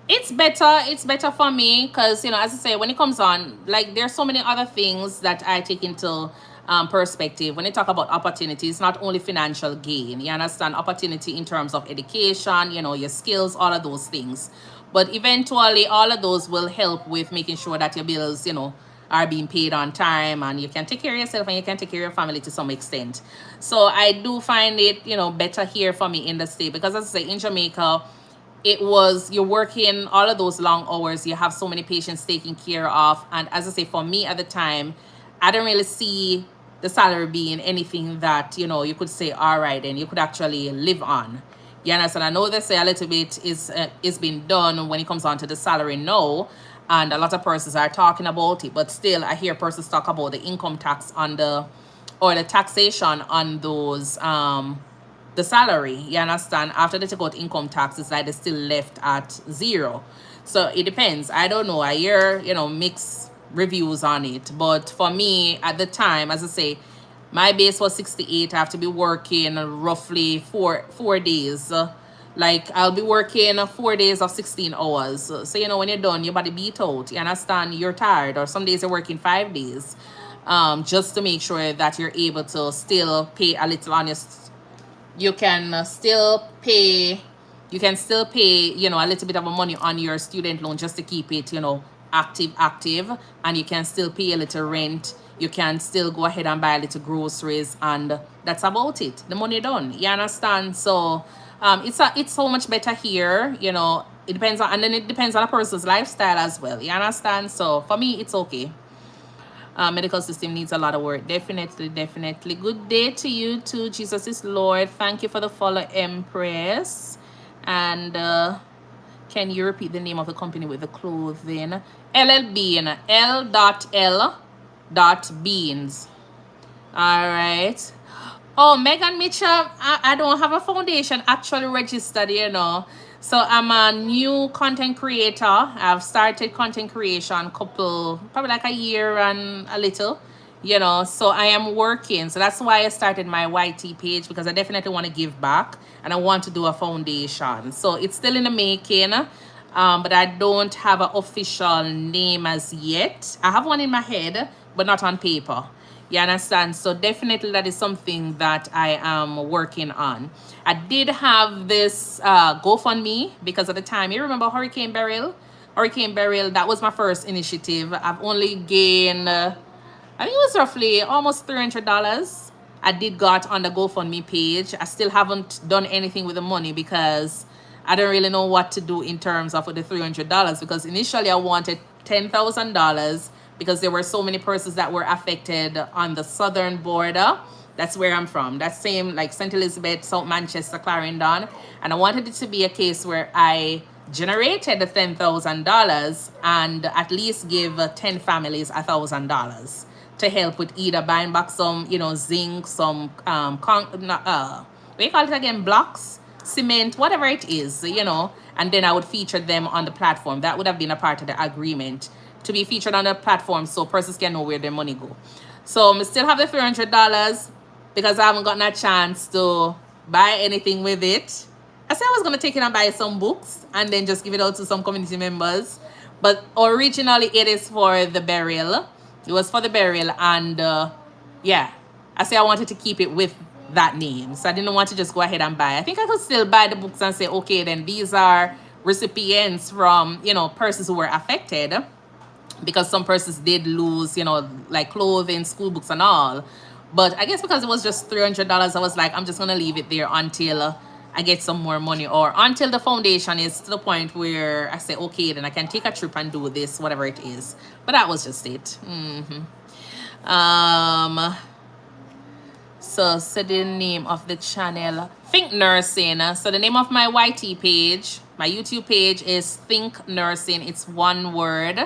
It's better for me because, you know, as I say, when it comes on, like, there's so many other things that I take into perspective when you talk about opportunities, not only financial gain, you understand, opportunity in terms of education, you know, your skills, all of those things. But eventually all of those will help with making sure that your bills, you know, are being paid on time, and you can take care of yourself and you can take care of your family to some extent. So I do find it, you know, better here for me in the state, because as I say, in Jamaica, it was, you're working all of those long hours, you have so many patients taken care of, and as I say, for me at the time, I didn't really see the salary being anything that, you know, you could say, all right, and you could actually live on. You understand? I know they say a little bit is being done when it comes on to the salary now, and a lot of persons are talking about it, but still I hear persons talk about the income tax on the, or the taxation on those the salary. You understand? After they take out income tax, it's like they're still left at 0. So it depends. I don't know. I hear, you know, mixed reviews on it, but for me at the time, as I say, my base was 68. I have to be working roughly four days. Like, I'll be working 4 days of 16 hours. So, you know, when you're done, your body beat out. You understand? You're tired. Or some days you're working 5 days. Just to make sure that you're able to still pay a little on your... You can still pay, you know, a little bit of money on your student loan just to keep it, you know, active. And you can still pay a little rent. You can still go ahead and buy a little groceries. And that's about it. The money done. You understand? So... it's so much better here, you know. It depends on, and then it depends on a person's lifestyle as well. You understand? So for me, it's okay. Medical system needs a lot of work. Definitely. Good day to you too. Jesus is Lord. Thank you for the follow, Empress. And can you repeat the name of the company with the clothing? LL Bean. L.L.Beans. All right. Oh, Megan Mitchell, I don't have a foundation actually registered, you know. So I'm a new content creator. I've started content creation probably like a year and a little, you know. So I am working. So that's why I started my YT page, because I definitely want to give back and I want to do a foundation. So it's still in the making, but I don't have an official name as yet. I have one in my head, but not on paper. You understand? So definitely that is something that I am working on. I did have this GoFundMe because at the time, you remember Hurricane Beryl? That was my first initiative. I've only gained, I think it was roughly almost $300. I did got on the GoFundMe page. I still haven't done anything with the money because I don't really know what to do in terms of the $300, because initially I wanted $10,000 because there were so many persons that were affected on the southern border. That's where I'm from. That's same like St. Elizabeth, South Manchester, Clarendon. And I wanted it to be a case where I generated the $10,000 and at least give 10 families $1,000 to help with either buying back some, zinc, some what do you call it again, blocks, cement, whatever it is, and then I would feature them on the platform. That would have been a part of the agreement, to be featured on the platform so persons can know where their money go. So I still have the $300 because I haven't gotten a chance to buy anything with it. I said I was going to take it and buy some books and then just give it out to some community members. But originally it is for the burial. It was for the burial, and yeah, I said I wanted to keep it with that name. So I didn't want to just go ahead and buy. I think I could still buy the books and say, okay, then these are recipients from, persons who were affected, because some persons did lose, like clothing, school books and all. But I guess because it was just $300, I was like, I'm just going to leave it there until I get some more money, or until the foundation is to the point where I say, okay, then I can take a trip and do this, whatever it is. But that was just it. So the name of the channel, ThinkNursing. So the name of my YT page, my YouTube page is ThinkNursing. It's one word.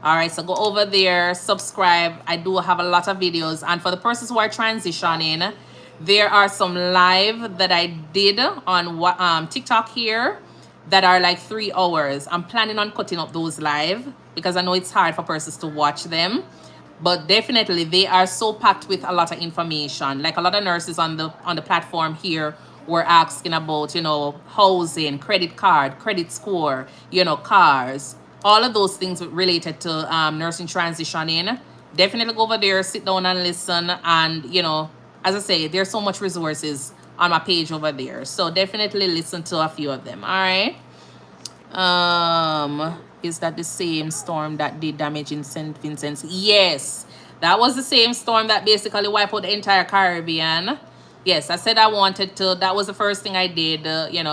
All right, so go over there, subscribe. I do have a lot of videos. And for the persons who are transitioning, there are some live that I did on TikTok here that are like 3 hours. I'm planning on cutting up those live because I know it's hard for persons to watch them. But definitely they are so packed with a lot of information. Like a lot of nurses on the platform here were asking about, housing, credit card, credit score, cars, all of those things related to nursing transitioning. Definitely go over there, sit down and listen. And, as I say, there's so much resources on my page over there. So definitely listen to a few of them. All right. Is that the same storm that did damage in St. Vincent's? Yes, that was the same storm that basically wiped out the entire Caribbean. Yes, I said I wanted to. That was the first thing I did,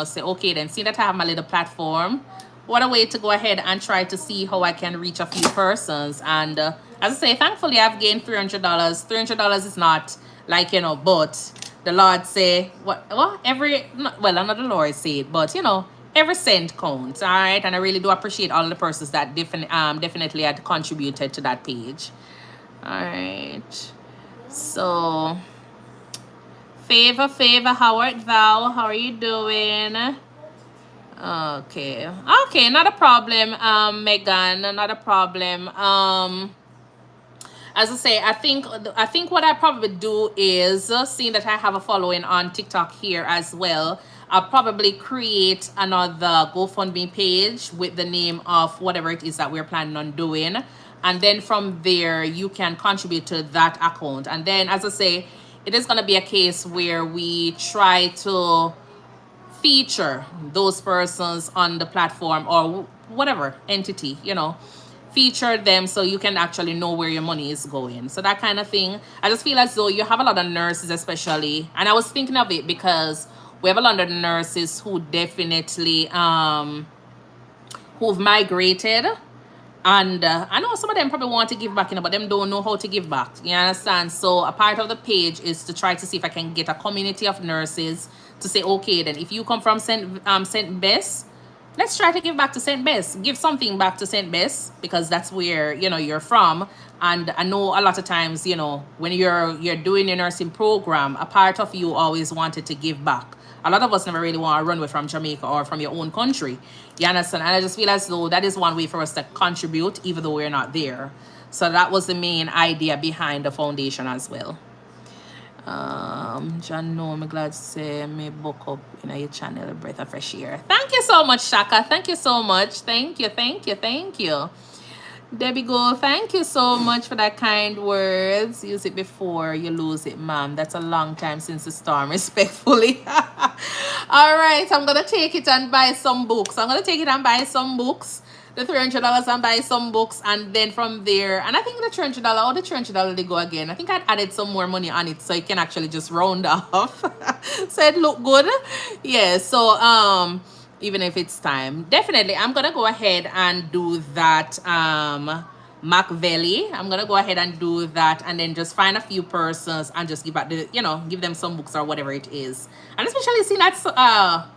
say, okay, then see that I have my little platform. What a way to go ahead and try to see how I can reach a few persons. And as I say, thankfully, I've gained $300. $300 is not like, but the Lord say, well, not the Lord say it, but, every cent counts, all right? And I really do appreciate all the persons that definitely had contributed to that page. All right. So, Favor, how art thou? How are you doing? Okay, not a problem, Megan, not a problem. As I say, I think what I probably do is, seeing that I have a following on TikTok here as well, I'll probably create another GoFundMe page with the name of whatever it is that we're planning on doing. And then from there, you can contribute to that account. And then, as I say, it is going to be a case where we try to feature those persons on the platform or whatever entity, feature them so you can actually know where your money is going. So that kind of thing. I just feel as though you have a lot of nurses especially. And I was thinking of it because we have a lot of nurses who definitely, who've migrated. And I know some of them probably want to give back, but them don't know how to give back. You understand? So a part of the page is to try to see if I can get a community of nurses to say, okay, then if you come from St. Bess, let's try to give back to St. Bess. Give something back to St. Bess because that's where, you're from. And I know a lot of times, when you're doing your nursing program, a part of you always wanted to give back. A lot of us never really want to run away from Jamaica or from your own country. You understand? And I just feel as though that is one way for us to contribute, even though we're not there. So that was the main idea behind the foundation as well. John, no, I'm glad to say me book up in your channel, a breath of fresh air. Thank you so much, Shaka. Thank you so much. Thank you. Debbie Go, thank you so much for that kind words. Use it before you lose it, ma'am. That's a long time since the storm, respectfully. All right, I'm going to take it and buy some books. The $300 and buy some books. And then from there, and I think the $300 they go again. I think I'd added some more money on it so you can actually just round off. So it look good. Yeah, so, even if it's time, definitely I'm gonna go ahead and do that. Mac Valley, I'm gonna go ahead and do that, and then just find a few persons and just give back the, give them some books or whatever it is. And especially seeing that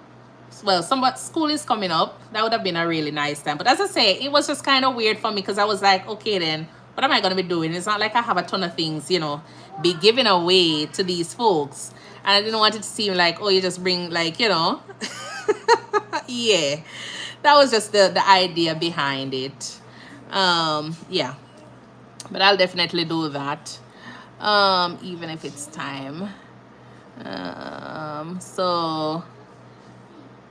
well, somewhat school is coming up. That would have been a really nice time. But as I say, it was just kind of weird for me because I was like, okay then, what am I going to be doing? It's not like I have a ton of things, you know, be giving away to these folks. And I didn't want it to seem like, oh, you just bring like, you know. Yeah, that was just the idea behind it. Yeah, but I'll definitely do that, even if it's time. So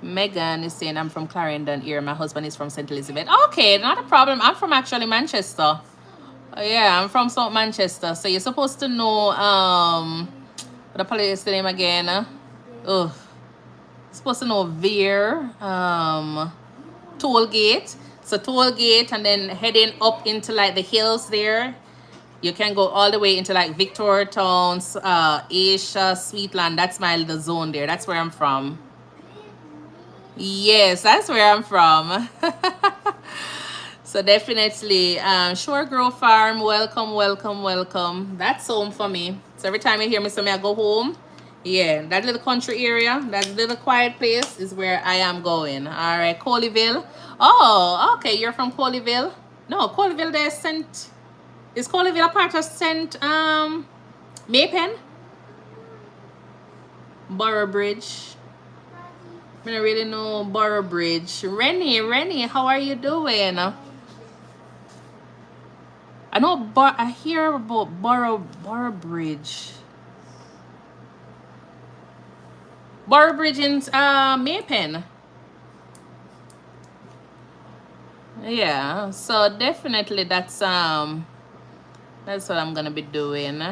Megan is saying, I'm from Clarendon here. My husband is from St. Elizabeth. Okay, not a problem. I'm from actually Manchester. Yeah, I'm from South Manchester. So you're supposed to know, what the police name again? Oh, supposed to know Veer, toll gate. So toll gate and then heading up into like the hills there. You can go all the way into like Victoria Towns, Asia, Sweetland. That's my little zone there. That's where I'm from. Yes, that's where I'm from. So definitely, Shore Grove Farm, welcome, welcome, welcome. That's home for me. So every time you hear me say me, I go home. Yeah, that little country area, that little quiet place is where I am going. All right, Coleyville. Oh, okay, you're from Coleyville. No, Coleyville, there's St. Is Coleyville a part of St. Maypen? Boroughbridge. I don't really know Boroughbridge. Rennie, how are you doing? I know, I hear about Boroughbridge. Boroughbridge in Maypen. Yeah, so definitely that's what I'm gonna be doing.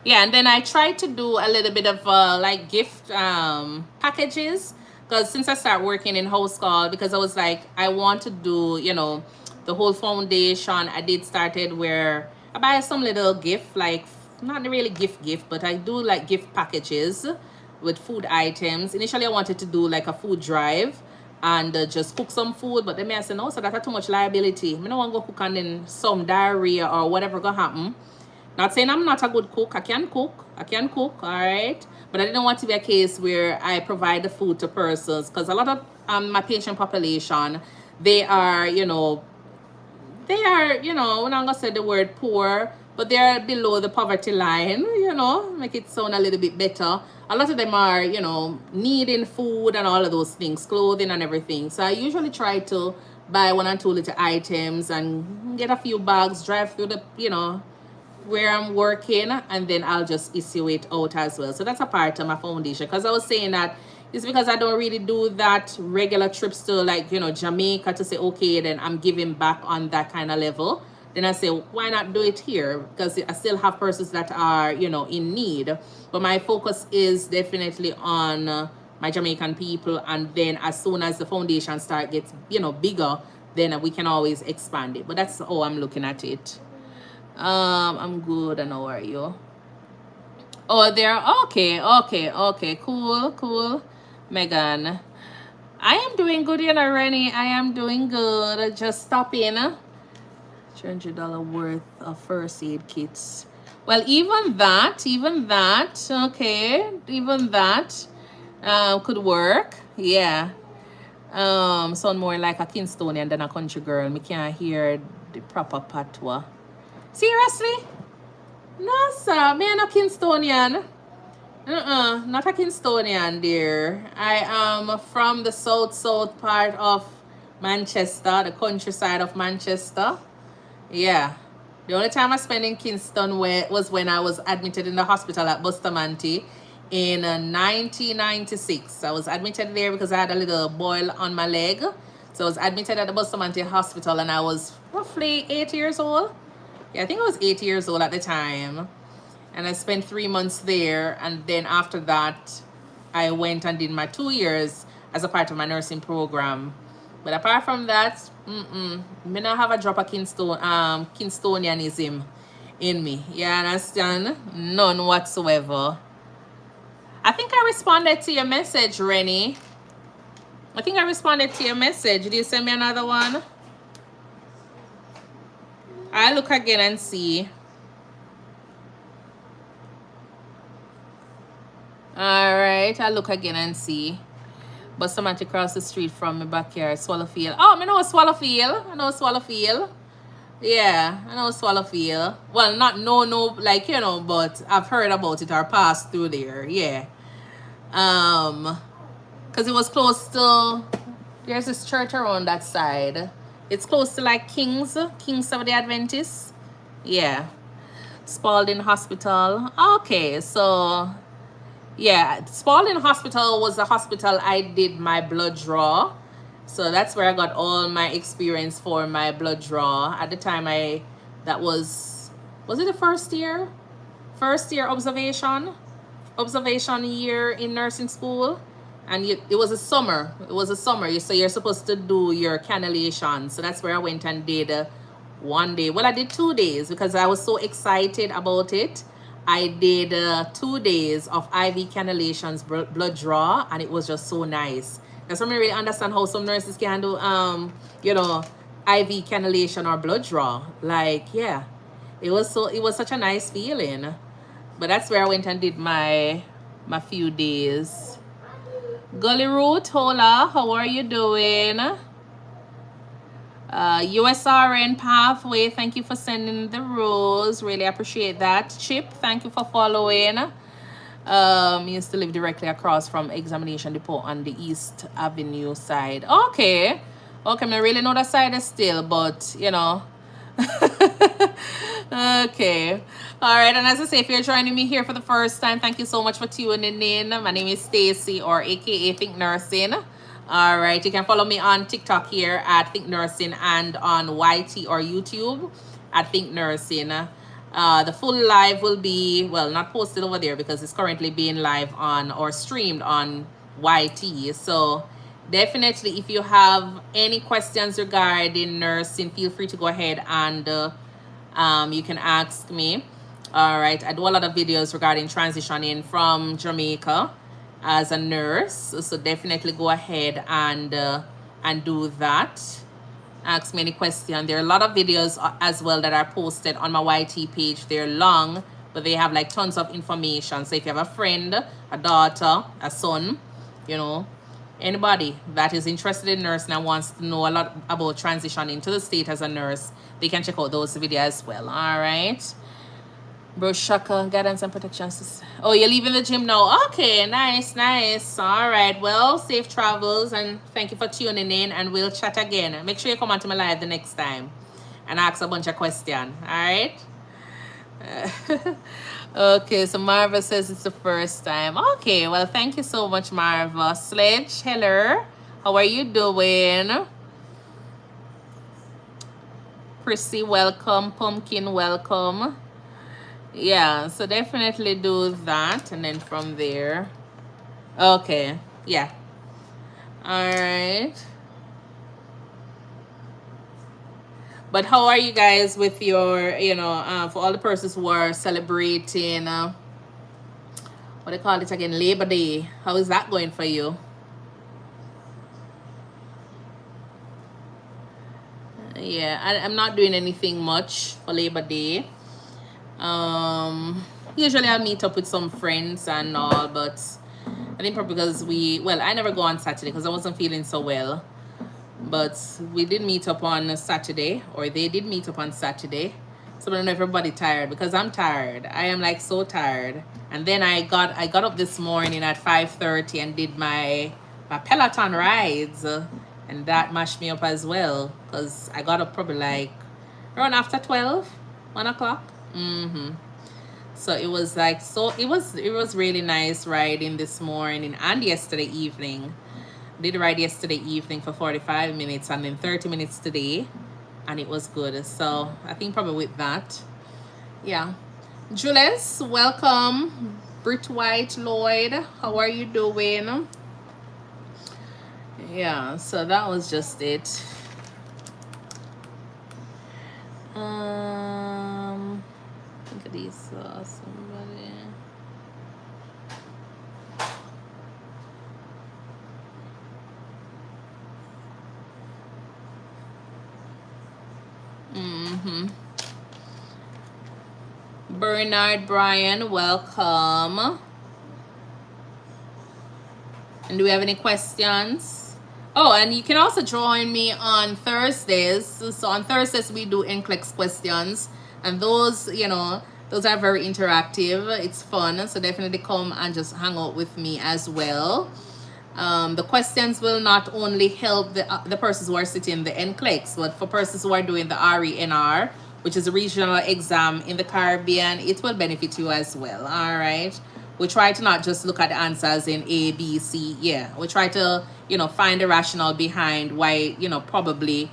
Yeah, and then I tried to do a little bit of like gift packages, because since I started working in house call, because I was like, I want to do, you know, the whole foundation. I did started where I buy some little gift, like not really gift, but I do like gift packages with food items. Initially I wanted to do like a food drive and just cook some food, but then I said no, so that's too much liability. I don't want to go cook and then some diarrhea or whatever gonna happen. Not saying I'm not a good cook. I can cook, all right? But I didn't want to be a case where I provide the food to persons, because a lot of my patient population, they are, you know, we're not gonna say the word poor, but they're below the poverty line, you know, make it sound a little bit better. A lot of them are, you know, needing food and all of those things, clothing and everything. So I usually try to buy 1 or 2 little items and get a few bags, drive through the, you know, where I'm working, and then I'll just issue it out as well. So that's a part of my foundation, because I was saying that it's because I don't really do that regular trips to like, you know, Jamaica to say, okay, then I'm giving back on that kind of level. Then I say, why not do it here? Because I still have persons that are, you know, in need. But my focus is definitely on my Jamaican people. And then as soon as the foundation gets, you know, bigger, then we can always expand it. But that's how I'm looking at it. I'm good, and how are you? Oh, there. Okay, cool, Megan. I am doing good, you know, Rennie. I am doing good. Just stop in. $300 worth of first aid kits. Well, even that, okay, even that could work. Yeah. Sound more like a Kingstonian than a country girl. Me can't hear the proper patois. Seriously? No, sir. Me am a Kingstonian. Not a Kingstonian, dear. I am from the south part of Manchester, the countryside of Manchester. Yeah. The only time I spent in Kingston was when I was admitted in the hospital at Bustamante in 1996. I was admitted there because I had a little boil on my leg. So I was admitted at the Bustamante Hospital, and I was roughly 8 years old. Yeah, I think I was 8 years old at the time. And I spent 3 months there. And then after that, I went and did my 2 years as a part of my nursing program. But apart from that, me not have a drop of Kingstonianism in me. You understand? None whatsoever. I think I responded to your message, Rennie. I think I responded to your message. Did you send me another one? I'll look again and see. All right, I'll look again and see. But somebody across the street from my backyard, Swallowfield. Oh, I know Swallowfield. I know Swallowfield. Yeah, I know Swallowfield. Well, not no, like, you know, but I've heard about it or passed through there. Yeah. Because it was close to, there's this church around that side. It's close to like King's of the Adventists. Yeah. Spalding Hospital. Okay, so yeah, Spalding Hospital was the hospital I did my blood draw. So that's where I got all my experience for my blood draw. At the time that was it the first year? First year observation year in nursing school. And it was a summer. So you're supposed to do your cannulation. So that's where I went and did one day. Well, I did 2 days because I was so excited about it. I did 2 days of IV cannulations, blood draw, and it was just so nice. That's when I really understand how some nurses can do, you know, IV cannulation or blood draw. Like, yeah, it was such a nice feeling. But that's where I went and did my few days. Gully Root, hola, how are you doing? USRN Pathway, thank you for sending the rose. Really appreciate that. Chip, thank you for following. Used to live directly across from Examination Depot on the East Avenue side. Okay, I really know that side still, but you know. Okay, all right. And as I say, if you're joining me here for the first time, thank you so much for tuning in. My name is Stacy, or aka ThinkNursing. All right, you can follow me on TikTok here at ThinkNursing and on YT or YouTube at ThinkNursing. The full live will be, well, not posted over there because it's currently being live on or streamed on YT. So definitely, if you have any questions regarding nursing, feel free to go ahead and you can ask me. All right, I do a lot of videos regarding transitioning from Jamaica as a nurse, so definitely go ahead and do that. Ask me any question. There are a lot of videos as well that are posted on my YT page. They're long, but they have like tons of information. So if you have a friend, a daughter, a son, you know, anybody that is interested in nursing and wants to know a lot about transitioning to the state as a nurse, they can check out those videos as well. All right. Bro Shaka, guidance and protection. Oh, you're leaving the gym now. Okay, nice. All right, well, safe travels, and thank you for tuning in, and we'll chat again. Make sure you come onto my live the next time and ask a bunch of questions. All right. Okay, so Marva says it's the first time. Okay, well, thank you so much, Marva. Sledge, hello, how are you doing? Prissy, welcome. Pumpkin, welcome. Yeah, so definitely do that, and then from there, okay, yeah, all right. But how are you guys with your, you know, for all the persons who are celebrating what they call it again, Labor Day? How is that going for you? Yeah, I'm not doing anything much for Labor Day. Usually I'll meet up with some friends and all, but I think probably because I never go on Saturday because I wasn't feeling so well, but we did meet up on Saturday, or they did meet up on Saturday. So I don't know if everybody tired, because I'm tired. I am like so tired. And then I got up this morning at 5:30 and did my Peloton rides, and that mashed me up as well, because I got up probably like around after 1 o'clock. So it was like, so it was really nice riding this morning and yesterday evening. Did ride yesterday evening for 45 minutes and then 30 minutes today, and it was good. So I think probably with that, yeah. Julius, welcome. Brit White Lloyd, how are you doing? Yeah, so that was just it. Look at these, somebody. Bernard Bryan, welcome. And do we have any questions? Oh, and you can also join me on Thursdays. So on Thursdays we do NCLEX questions, and those, those are very interactive. It's fun, so definitely come and just hang out with me as well. The questions will not only help the persons who are sitting the NCLEX, but for persons who are doing the RENR, which is a regional exam in the Caribbean, it will benefit you as well. All right. We try to not just look at the answers in A, B, C. Yeah, we try to, find the rationale behind why, probably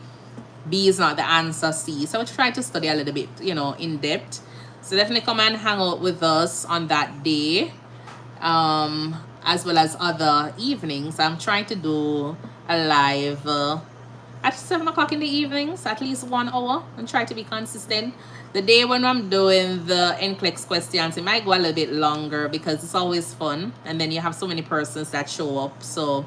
B is not the answer C. So we try to study a little bit, in depth. So definitely come and hang out with us on that day, as well as other evenings. I'm trying to do a live at 7 o'clock in the evenings, at least 1 hour, and try to be consistent. The day when I'm doing the NCLEX questions, it might go a little bit longer because it's always fun, and then you have so many persons that show up, so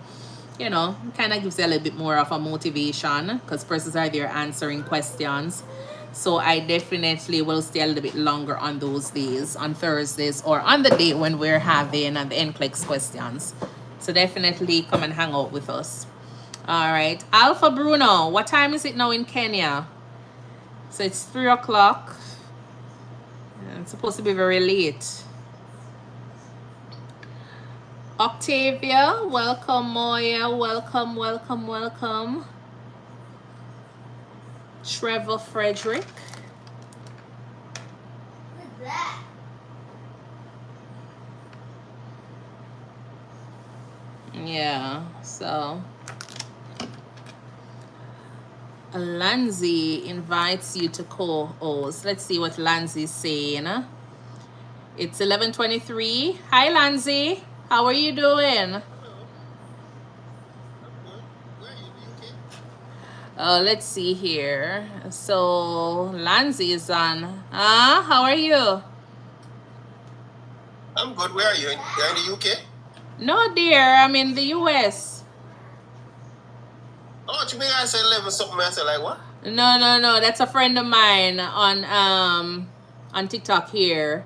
it kind of gives you a little bit more of a motivation because persons are there answering questions. So I definitely will stay a little bit longer on those days, on Thursdays, or on the day when we're having the NCLEX questions. So definitely come and hang out with us. All right, Alpha Bruno, what time is it now in Kenya? So it's 3 o'clock. It's supposed to be very late. Octavia, welcome. Moya, welcome, welcome, welcome. Trevor Frederick. What's that? Yeah, so Lanzi invites you to co-host. Let's see what Lanzi's saying. It's 11:23. Hi, Lanzi. How are you doing? Let's see here. So Lanzi is on. How are you? I'm good. Where are you? You're in the UK? No, dear. I'm in the US. Oh, to me, I said 11 something. I said, like, what? No. That's a friend of mine on TikTok here.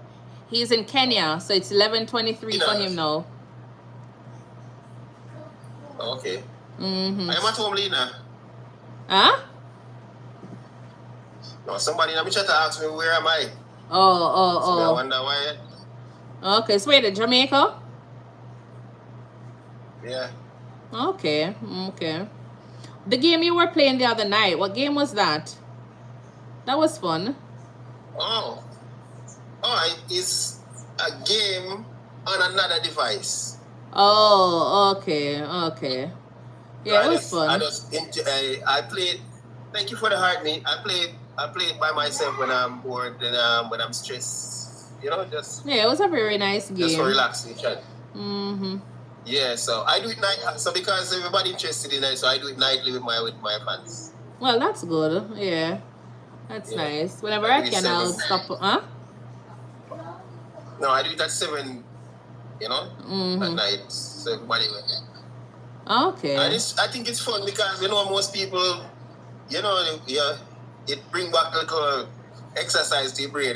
He's in Kenya, so it's 11:23 for him now. Okay. Mm-hmm. I'm at home, Lena. Huh? No, somebody in the chat asked me, where am I? Oh. So I wonder why. Okay, so wait, Jamaica? Yeah. Okay. The game you were playing the other night, what game was that? That was fun. Oh, it's a game on another device. Oh, okay. Yeah, So it was fun. I played. Thank you for the heart, mate. I played by myself when I'm bored and when I'm stressed. Just Yeah, it was a very nice game. Just for relaxation. Mm-hmm. Yeah, so I do it night. So because everybody interested in it, so I do it nightly with my fans. Well, that's good. Yeah, that's nice. Whenever I can, I'll stop. Huh? No, I do it at 7. At night. So everybody. Okay. And I think it's fun because most people, it bring back a little exercise to your brain.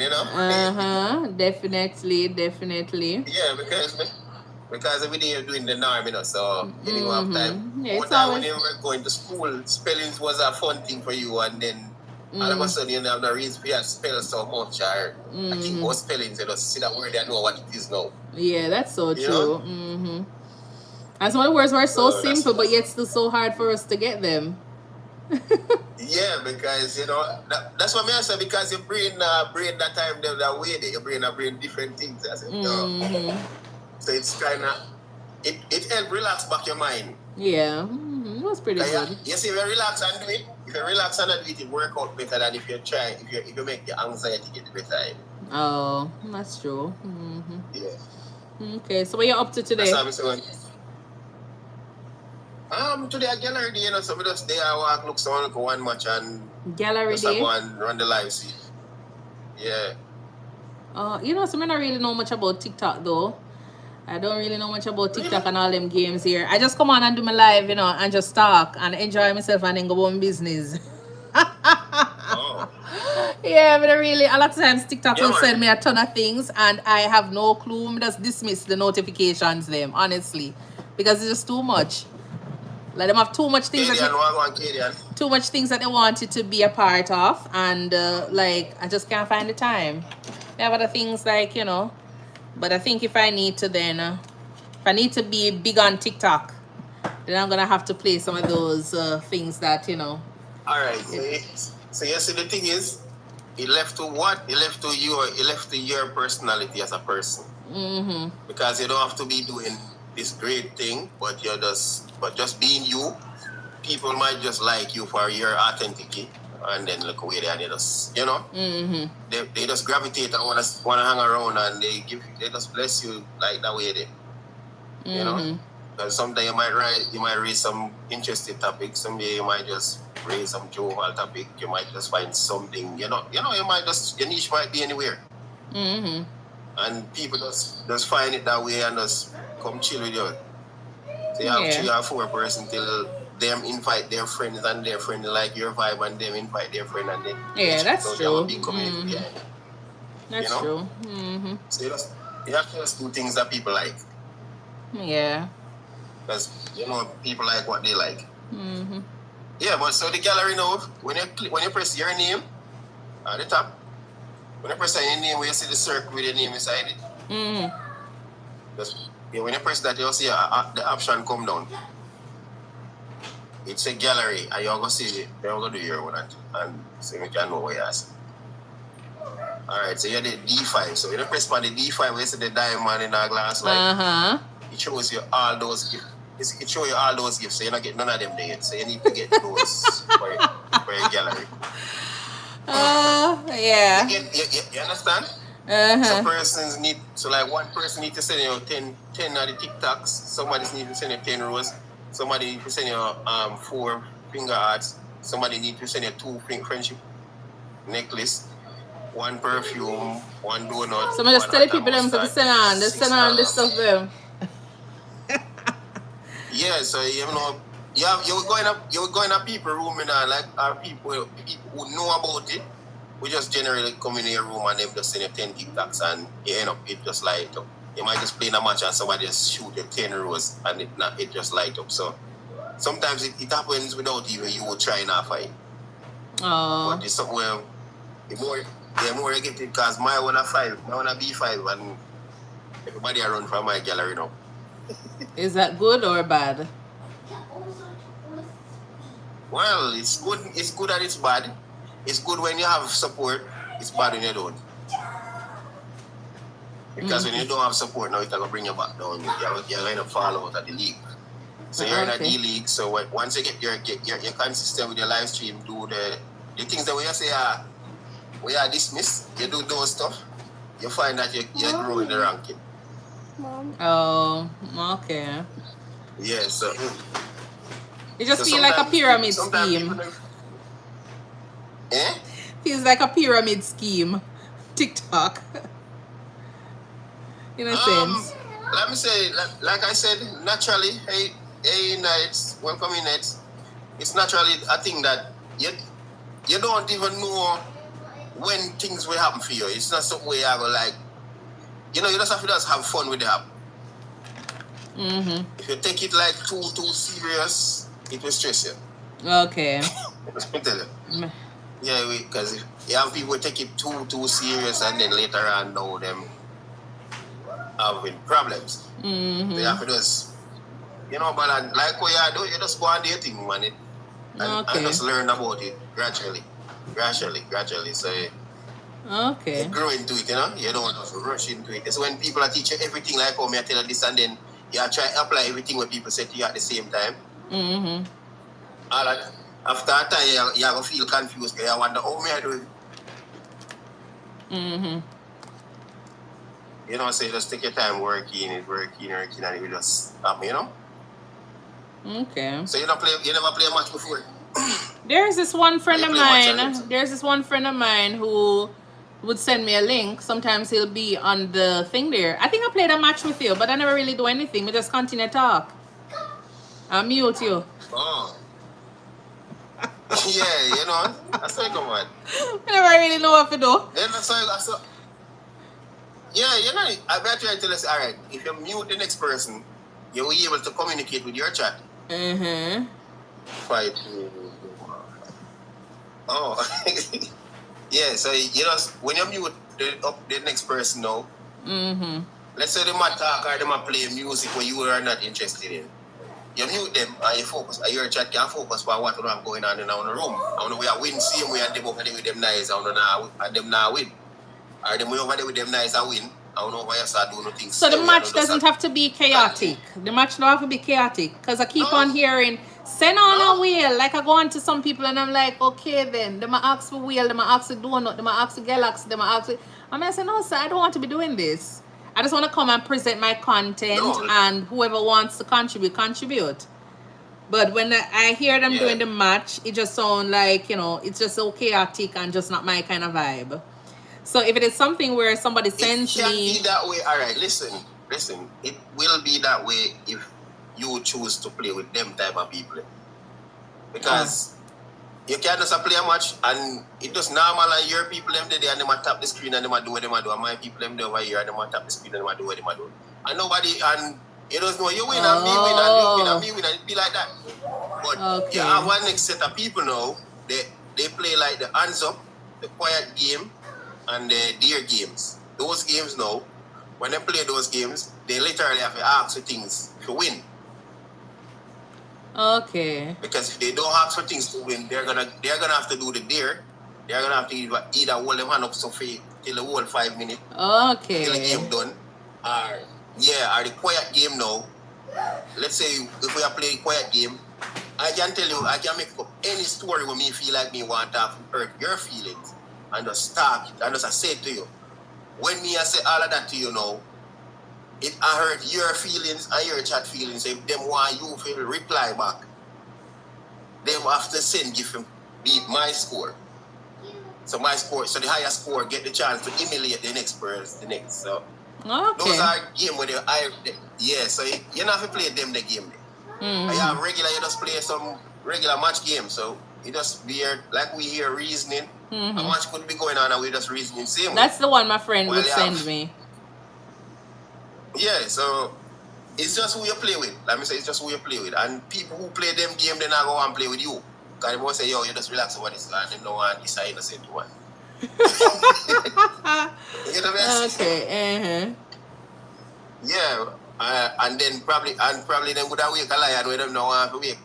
Definitely. Yeah, because every day you're doing the norm, so you don't have time. Yeah, One time when you were going to school, spellings was a fun thing for you, and then all of a sudden you have no reason for you to spell so much, or I think most spellings, just see that word and know what it is now. Yeah, that's so true. And some of the words were so simple, but yet still so hard for us to get them. Yeah, because that's what I say, because your brain that time that way there, your brain different things. I said, so it's kind of it help relax back your mind. Yeah, it was pretty good. Yes, if you relax and do it, it work out better than if you try. If you make your anxiety get better. Oh, that's true. Yeah. Okay, so what are you up to today? That's what I'm saying. Today a gallery day, so we just there walk, look someone go one match and gallery day. Go and run the live see. Yeah. So I don't really know much about TikTok though. I don't really know much about TikTok and all them games here. I just come on and do my live, and just talk and enjoy myself and then go on business. Yeah, but really, a lot of times TikTok will send me a ton of things and I have no clue. I just dismiss the notifications them, honestly. because it's just too much. Like them have too much things too much things that they wanted to be a part of, and like I just can't find the time. I have other things like, you know, but I think if I need to then if I need to be big on TikTok, then I'm gonna have to play some of those things that, you know. All right. So you see, the thing is, it left to what? It left to your personality as a person. Because you don't have to be doing this great thing, but just being you. People might just like you for your authenticity, and then look away there and they just, you know, they just gravitate and wanna hang around, and they just bless you like that way there. You know, because sometimes you might raise some interesting topics. Someday you might just raise some jovial topic. You might just find something. You know, you might just, your niche might be anywhere. And people just find it that way and just come chill with you. So you have 3 or 4 person till them invite their friends, and their friends like your vibe, and them invite their friend, and then that's true. That's true. So you have to just do things that people like. Yeah. Because, you know, people like what they like. Yeah, but so the gallery now, when you press your name at the top, when you press your name, where you see the circle with your name inside it. When you press that, you'll see the option come down. It's a gallery, and you're going to see it. You're going to do your own, and so you can know what you're asking. Alright, so you're the D5. So when you press on the D5, where you see the diamond in that glass light, it shows you all those gifts. It shows you all those gifts, so you don't get none of them there. So you need to get those for your gallery. Yeah. You understand? So persons need, so like one person need to send you 10 of the TikToks. Somebody need to send you 10 rows. Somebody need to send you 4 finger hearts. Somebody need to send you 2 friendship necklace, 1 perfume, 1 donut. So I just tell the people them to send on this stuff them. Yeah, so you know, you're going up people room and like our people who know about it. We just generally come in your room and them just send you 10 TikToks, and you end up it just light up. You might just play in a match and somebody just shoot you 10 rows and it just light up. So sometimes it happens without even you trying to fight. But it's something where the more you get it, because my one a B5, and everybody around from my gallery now. Is that good or bad? Well, it's good. It's good and it's bad. It's good when you have support. It's bad when you don't. Because when you don't have support, now it's going to bring you back down. You're going to fall out of the league. So you're in a D league. So once you get you're consistent with your live stream, do the things that we say we are dismissed. You do those stuff. You find that you grow in the ranking. Oh, okay. Yeah. So it just feels like a pyramid scheme. Feels like a pyramid scheme. TikTok. In a sense. Let me say, like I said, naturally, hey Nights, welcome in Nights. It's naturally a thing that you don't even know when things will happen for you. It's not something where you have like, you know, you just have to just have fun with the app. If you take it like too serious, it will stress you. Okay. Let me tell you. Yeah, because you have people take it too serious, and then later on know them having problems. So you have to just, you know, but like what you do, you just go on dating, man, and just learn about it gradually. So you grow into it, you know. You don't have to rush into it. It's when people are teaching everything, like me I tell you this, and then you try to apply everything what people say to you at the same time. All that. After a time, you're going to feel confused because you wonder, how may I do it? You know, so you just take your time working, and it will just stop, you know? Okay. So you never play a match before? There's this one friend of mine who would send me a link. Sometimes he'll be on the thing there. I think I played a match with you, but I never really do anything. We just continue to talk. I mute you. Oh. Yeah, you know, that's like a man. I never really know what to do. Then yeah, you know, I bet you tell us, all right, if you mute the next person, you're able to communicate with your chat. Fight. Oh. Yeah, so you know, when you mute the next person now, let's say they might talk or they might play music where you are not interested in. You mute them and you focus. And your chat can focus on what is going on in the room. I know we are win same way and them over there with them nice, I don't know, and them now win. Or them over there with them nice and win. I don't know why you start doing nothing. So the match doesn't have to be chaotic. The match don't have to be chaotic. Because I keep on hearing, send on a wheel. Like I go on to some people and I'm like, okay then. They might ask for wheel, they might ask for donut, they might ask for galaxy, they might ask for... I say, no sir, I don't want to be doing this. I just want to come and present my content and whoever wants to contribute. But when I hear them doing the match, it just sounds like, you know, it's just so chaotic and just not my kind of vibe. So if it is something where somebody sends me... It can be that way. All right, listen. It will be that way if you choose to play with them type of people. Because you can't just play a match and it does normal and your people them there and they might tap the screen and they might do what they might do. And my people them there over here and they might tap the screen and they might do what they might do. And nobody, and you don't know, you win and me win and you win and me win and it be like that. But you have one next set of people now, they play like the hands up, the quiet game, and the deer games. Those games now, when they play those games, they literally have to ask for things to win. Okay. Because if they don't ask for things to win, they're gonna have to do the deer. They're gonna have to either hold them hand up so till the whole 5 minutes. Okay. Till the game done. Or the quiet game now. Let's say if we are playing quiet game, I can tell you, I can make up any story when me feel like me want to hurt your feelings. And just talk and just say it to you. When me I say all of that to you now, it hurt your feelings and your chat feelings. If them want you to reply back, them have to beat my score. So my score, so the higher score get the chance to humiliate the next person, So those are games where so you don't have to play them the game. You have regular, you just play some regular match game. So you just be here, like we hear reasoning. A match could be going on and we just reasoning same. That's the one my friend would send me. Yeah, so it's just who you play with. Let me say, it's just who you play with. And people who play them game, they not go and play with you. Because they won't say, yo, you just relax over this and they don't want to decide the same one. You get the best? Okay, Yeah, and then probably them would have wake a lion where them don't want to wake.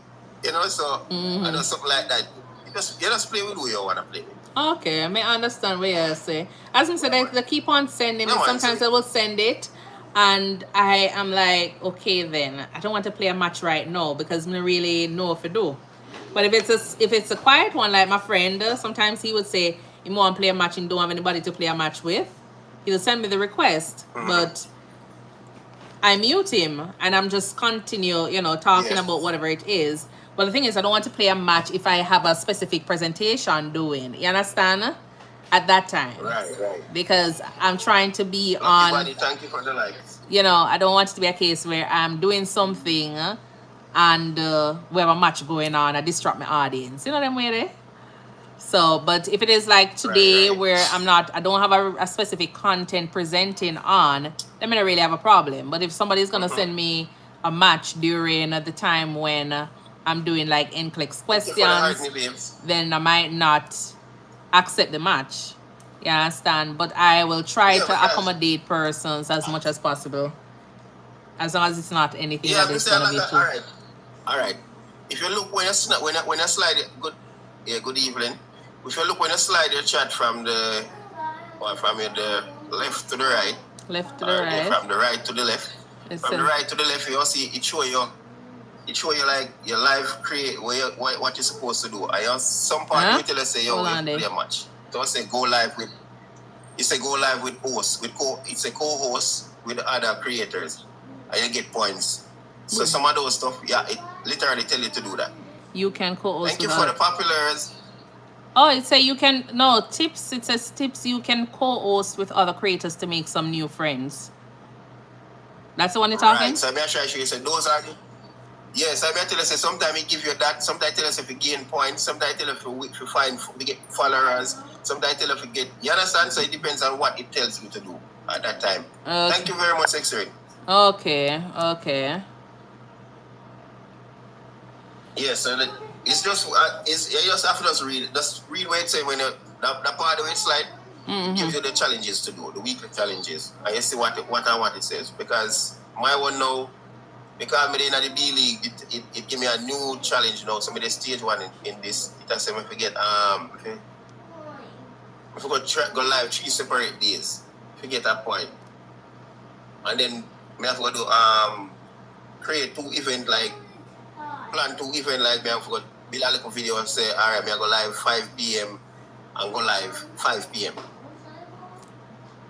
You know, so I know something like that. You just play with who you want to play with. Okay, I may understand what you say. As I said, they keep on sending me. Sometimes they will send it. And I am like, okay then, I don't want to play a match right now because I really know if I do. But if it's a quiet one, like my friend, sometimes he would say, you want to play a match and don't have anybody to play a match with. He'll send me the request, but I mute him and I'm just continue, talking about whatever it is. But the thing is, I don't want to play a match if I have a specific presentation doing. You understand? At that time. Right. Because I'm trying to be on... Thank you for the likes. I don't want it to be a case where I'm doing something and we have a match going on. I distract my audience. You know what I'm saying? So, but if it is like today where I don't have a specific content presenting on, then I don't really have a problem. But if somebody's going to send me a match during the time when I'm doing like NCLEX questions, then I might not accept the match. You understand? But I will try to accommodate persons as much as possible. As long as it's not anything that is going to be too... All right. If you look when you slide it, good evening. If you look when you slide your chat from the left to the right. Left to the right. From the right to the left. From the right to the left, you see it show you like your live create what you're supposed to do. Some part you tell us say, yo, you play a match. Don't say go live with. You say go live with hosts. It's a co-host with other creators, and you get points. So some of those stuff, it literally tell you to do that. You can co-host. Thank you for the populars. Oh, it says you can tips. It says tips. You can co-host with other creators to make some new friends. That's the one you're talking. Right. So I'm sure you say those are. Yes, I tell you say sometimes it give you that. Sometimes tell us if you gain points. Sometimes tell us if you get followers. Sometimes tell us if you get. You understand? So it depends on what it tells you to do at that time. Okay. Thank you very much, X-Ray. Okay. Yeah, so it's just you just have to just read what it say when you that part of it slide. It gives you the challenges to do, the weekly challenges, and you see what I want it says. Because my one now, because I'm in the B League, it give me a new challenge now. So I'm in the stage one in this. It has me forget if we go live 3 separate days, forget that point, and then me have to do create 2 event like. Plan 2 event like me have got build a little video and say, all right, me I go live 5 p.m. and go live 5 p.m.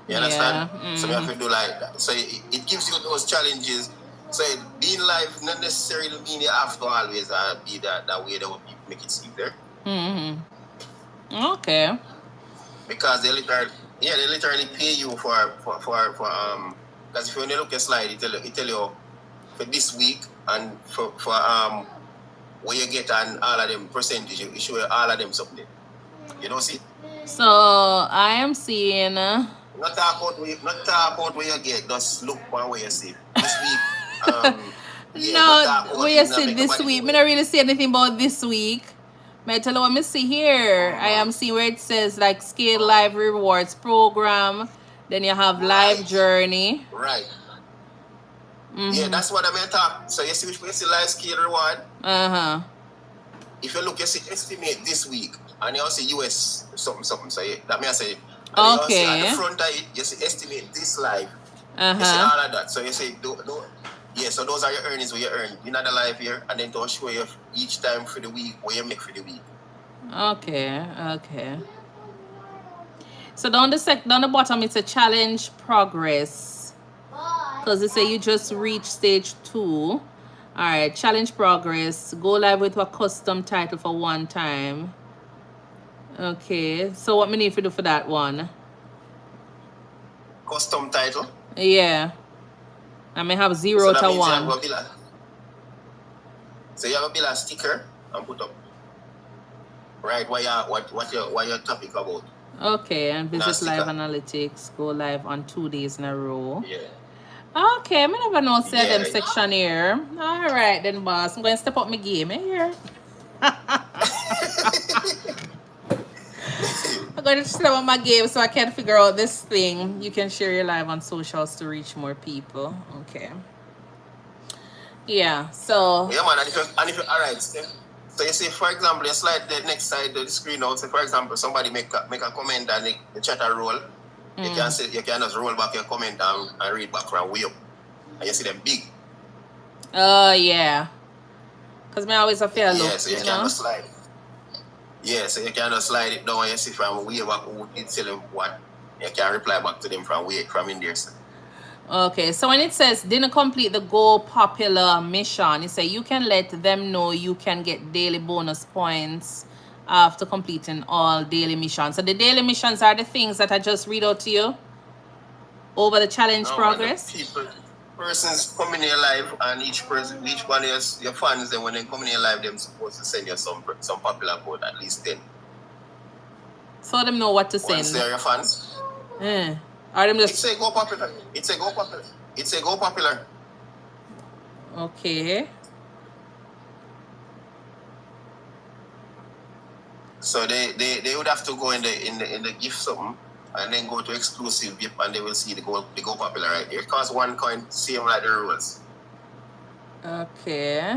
You understand? So me have to do like that. So it gives you those challenges. So being live not necessarily mean you have to always be that way that would make it seem there. Okay. Because they literally pay you for because if you only look at a slide, it tell you for this week and for where you get on all of them percentage, you show all of them something. You know, see? So I am seeing not talk about where you get, just look one way you see. This week, no, where you see this week. Me not really see anything about this week. May I tell you what me see here? I am seeing where it says like Scale Live Rewards Program. Then you have Live Journey. Right. Yeah, that's what I mean talk. So you see which way you see live scale reward? If you look, you see estimate this week and you see US something. So that means I say okay. You see at the front of it, you see estimate this live. You see all of that. So you say so those are your earnings where you earn. You're not alive here, and then don't show you each time for the week what you make for the week. Okay. So down the bottom it's a challenge progress. Because they say you just reached stage 2. Alright, challenge progress. Go live with a custom title for one time. Okay, so what we need to do for that one? Custom title? Yeah. I may have 0 to 1. So you have a bill a sticker and put up. Right, what your topic about? Okay, and visit live analytics. Go live on 2 days in a row. Yeah. Okay, I never know say them section here. Alright then, boss. I'm going to step up my game here. I'm going to step up my game so I can figure out this thing. You can share your live on socials to reach more people. Okay. Yeah, so... Yeah, man, and if you alright, so you see, for example, you slide the next side of the screen out. So, for example, somebody make a comment and the chat a roll. You can just roll back your comment and read back from way up. And you see them big. Yeah. Because I always have to look. Yeah, so you can just slide. Yeah, so you can just slide it down and you see from way back who did tell them what. You can reply back to them from in there. So. Okay, so when it says didn't complete the Go Popular mission, it says you can let them know you can get daily bonus points after completing all daily missions. So the daily missions are the things that I just read out to you over the challenge progress. Persons coming here live, and each one of your fans, then when they come in here live, they're supposed to send you some popular code, at least 10. So them know what to send. Once they're your fans. Or them just... It's a Go Popular. It's a Go Popular. Okay. So they would have to go in the gift something and then go to exclusive VIP and they will see the go popular right there. It costs 1 coin, same like the rules. Okay.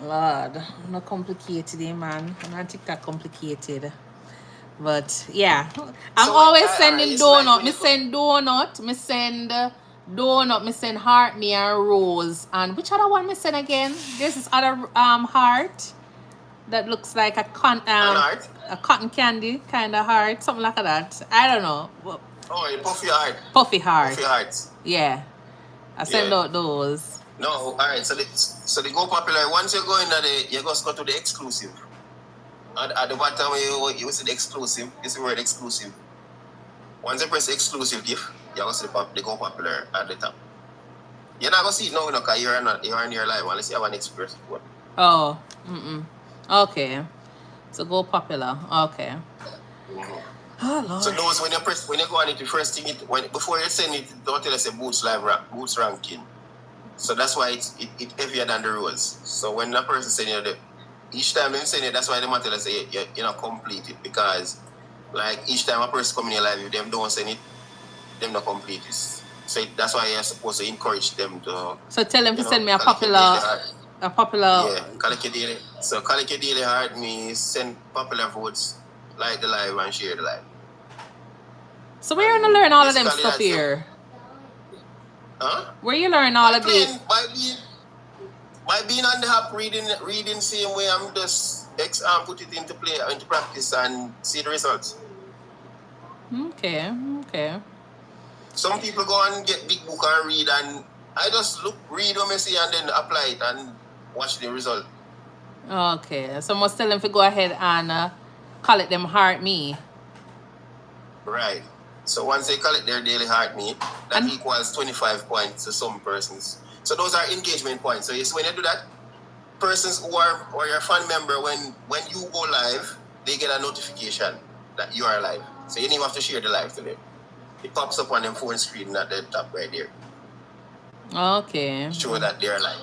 Lord, not complicated, man. I don't think that complicated. But yeah. I'm always sending donut. Me send donut. Me send donut. Me send heart, me and rose. And which other one me send again? There's this other heart that looks like a cotton candy kind of heart, something like that. I don't know. Oh, puffy heart. Puffy heart. Puffy hearts. Yeah, I send out those. No, all right. So they go popular. Once you go in there, you just go to the exclusive. At the bottom, you see the exclusive. You see the word exclusive. Once you press exclusive gift, you go see the go popular at the top. You're not gonna see it now because you're in your live unless you have an experience. Oh, okay. So go popular. Okay. Oh, Lord. So those when you go on it, the first thing before you send it, don't tell us a boots ranking. So that's why it heavier than the rose. So when a person saying each time they say it, that's why they want to say you know complete it, because like each time a person come in your life, if them don't send it, them not complete it. So that's why you're supposed to encourage them to. So tell them to send me collect your yeah, collect your daily. So collect your daily heart means send popular votes, like the live and share the live. So where you gonna learn all of them stuff here? Huh? Where you learn all of this? By being on the app, reading same way, I'm just put it into practice and see the results. Okay. Some people go and get big book and read, and I just read what I see and then apply it and watch the result. Okay, so must tell them to go ahead and collect them heart me. Right. So once they collect their daily heart me, that equals 25 points to some persons. So those are engagement points. So yes, when you do that, persons who are or your fan member, when you go live, they get a notification that you are live. So you don't even have to share the live to them. It pops up on their phone screen at the top right there. Okay. Show that they're live.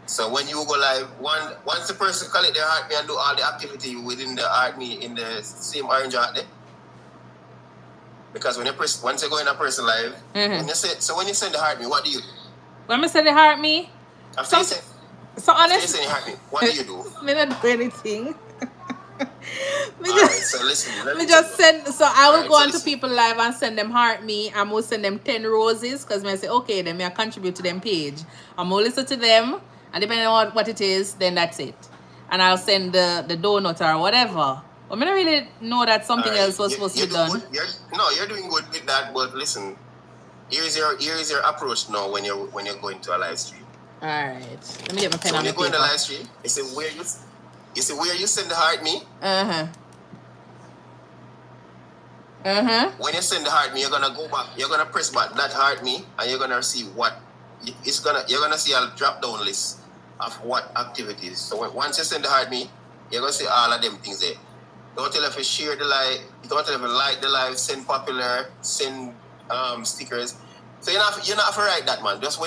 So when you go live, once the person collect their heart me and do all the activity within the heart me in the same orange heart there. Because once you go in a person live, when you send the heart me, what do you do? When I send the heart me? After you send the heart me, what do you do? Me not do anything. So listen. Me just send. So I will go on to people live and send them heart me. I'm gonna send them 10 roses because I say okay, then I contribute to them page. I'm gonna listen to them, and depending on what it is, then that's it. And I'll send the donut or whatever. But I don't really know that something else was supposed to be done. You're doing good with that. But listen, here's your approach now when you're going to a live stream. All right, let me get my pen. So when you go in the live stream, you see where you send the heart me. When you send the heart me, you're gonna go back. You're gonna press back that heart me, and you're gonna see what it's gonna. You're gonna see a drop down list of what activities. So once you send the heart me, you're gonna see all of them things there. Don't tell if you share the live. Don't tell if you like the live. Send popular. Send stickers. So you're not have to write that, man. Just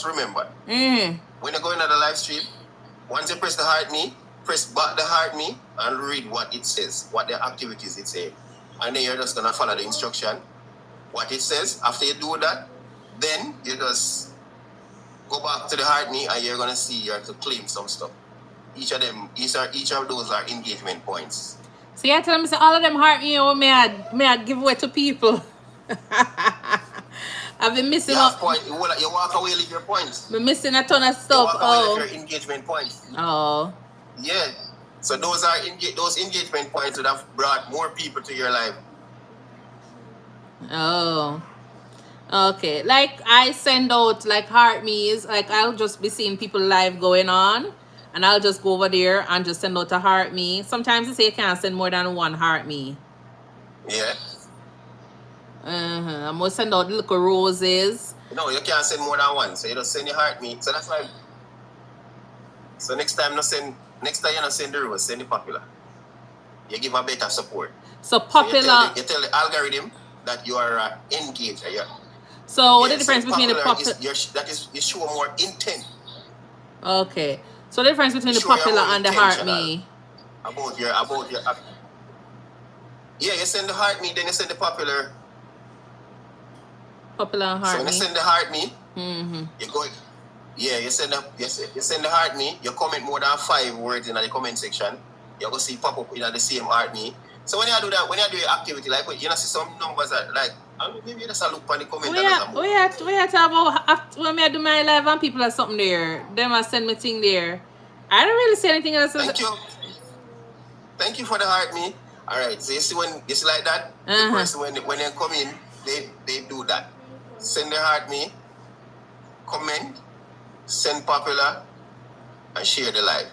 remember. When you go into the live stream, once you press the heart me, press back the heart me and read what it says, what the activities it says. And then you're just gonna follow the instruction, what it says. After you do that, then you just go back to the heart me and you're gonna see you have to claim some stuff. Each of those are engagement points. So you're telling me all of them heart me may I give away to people. I've been missing You walk away with your points. Been missing a ton of stuff. You walk away with your engagement points. Oh. Yeah. So those engagement points would have brought more people to your life. Oh. Okay. Like I send out like heart me's, like I'll just be seeing people live going on, and I'll just go over there and just send out a heart me. Sometimes they say you can't send more than one heart me. Yeah. I'm gonna send out little roses. No, you can't send more than one. So you just send your heart me. So that's why. So next time you not send the rose, send the popular. You give a better support. So popular. So you tell the algorithm that you are engaged. So what is the difference between the popular? You show more intent. Okay. So the difference between the popular and the heart me. About your. Yeah, you send the heart me, then you send the popular. Popular and heart me. So when you send the heart me, you go. Yeah, you send the heart me. You comment more than 5 words in the comment section. You go see pop up in the same heart me. So when you do that, when you do your activity, like you know, see some numbers that like. Maybe you just look on the comment. We are talking about when I do my live and people are something there. Them I send me thing there. I don't really see anything else. Thank you for the heart me. All right. So you see like that, the person when they come in, they do that. Send the heart me, comment, send popular, and share the live,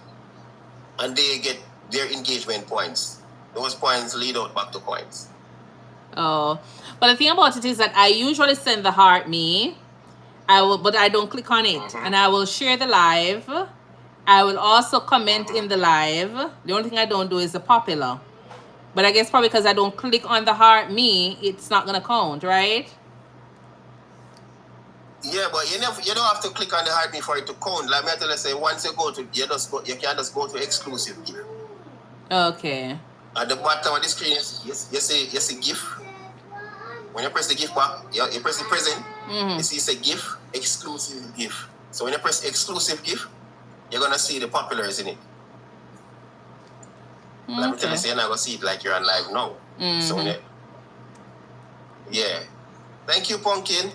and they get their engagement points. Those points lead out back to coins. Oh, but the thing about it is that I usually send the heart me. But I don't click on it, and I will share the live. I will also comment in the live. The only thing I don't do is the popular. But I guess probably because I don't click on the heart me, it's not gonna count, right? Yeah, but you don't have to click on the heart me for it to count. Like me I tell you, say once you go to you can just go to exclusive gift. Okay. At the bottom of the screen, you see gift. When you press the gift back, you press the present. You see say gift, exclusive gift. So when you press exclusive gift, you're gonna see the populars in it. Like me tell you, say you're not gonna see it like you're on live now. So when yeah. Thank you, Pumpkin.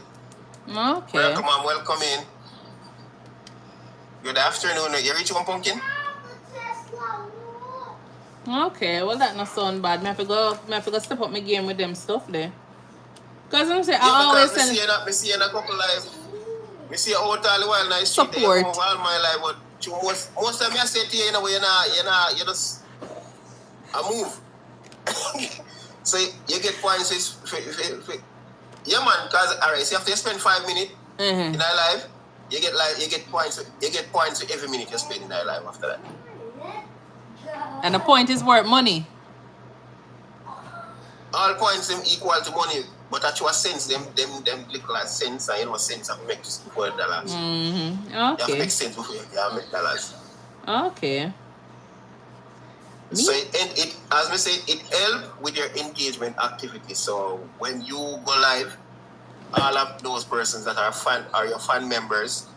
Okay. Welcome and welcome in. Good afternoon. You reach one, Pumpkin? Okay, well that not sound bad. Me have to go step up my game with them stuff there. Cause I'm saying Yeah, I always because send me see in a couple live. Me see out all the while now. support. All my life, but most of me I say to you, you just a move. So you get points yeah man, cause alright, so you have to spend 5 minutes in our life. You get points for every minute you spend in our life after that. And the point is worth money. All points them equal to money, but actual sense them look like sense and you know sense of make $4. You have to Okay. make sense before you can make dollars. Okay. So it as we say, it help with your engagement activity. So when you go live, all of those persons that are your fan members,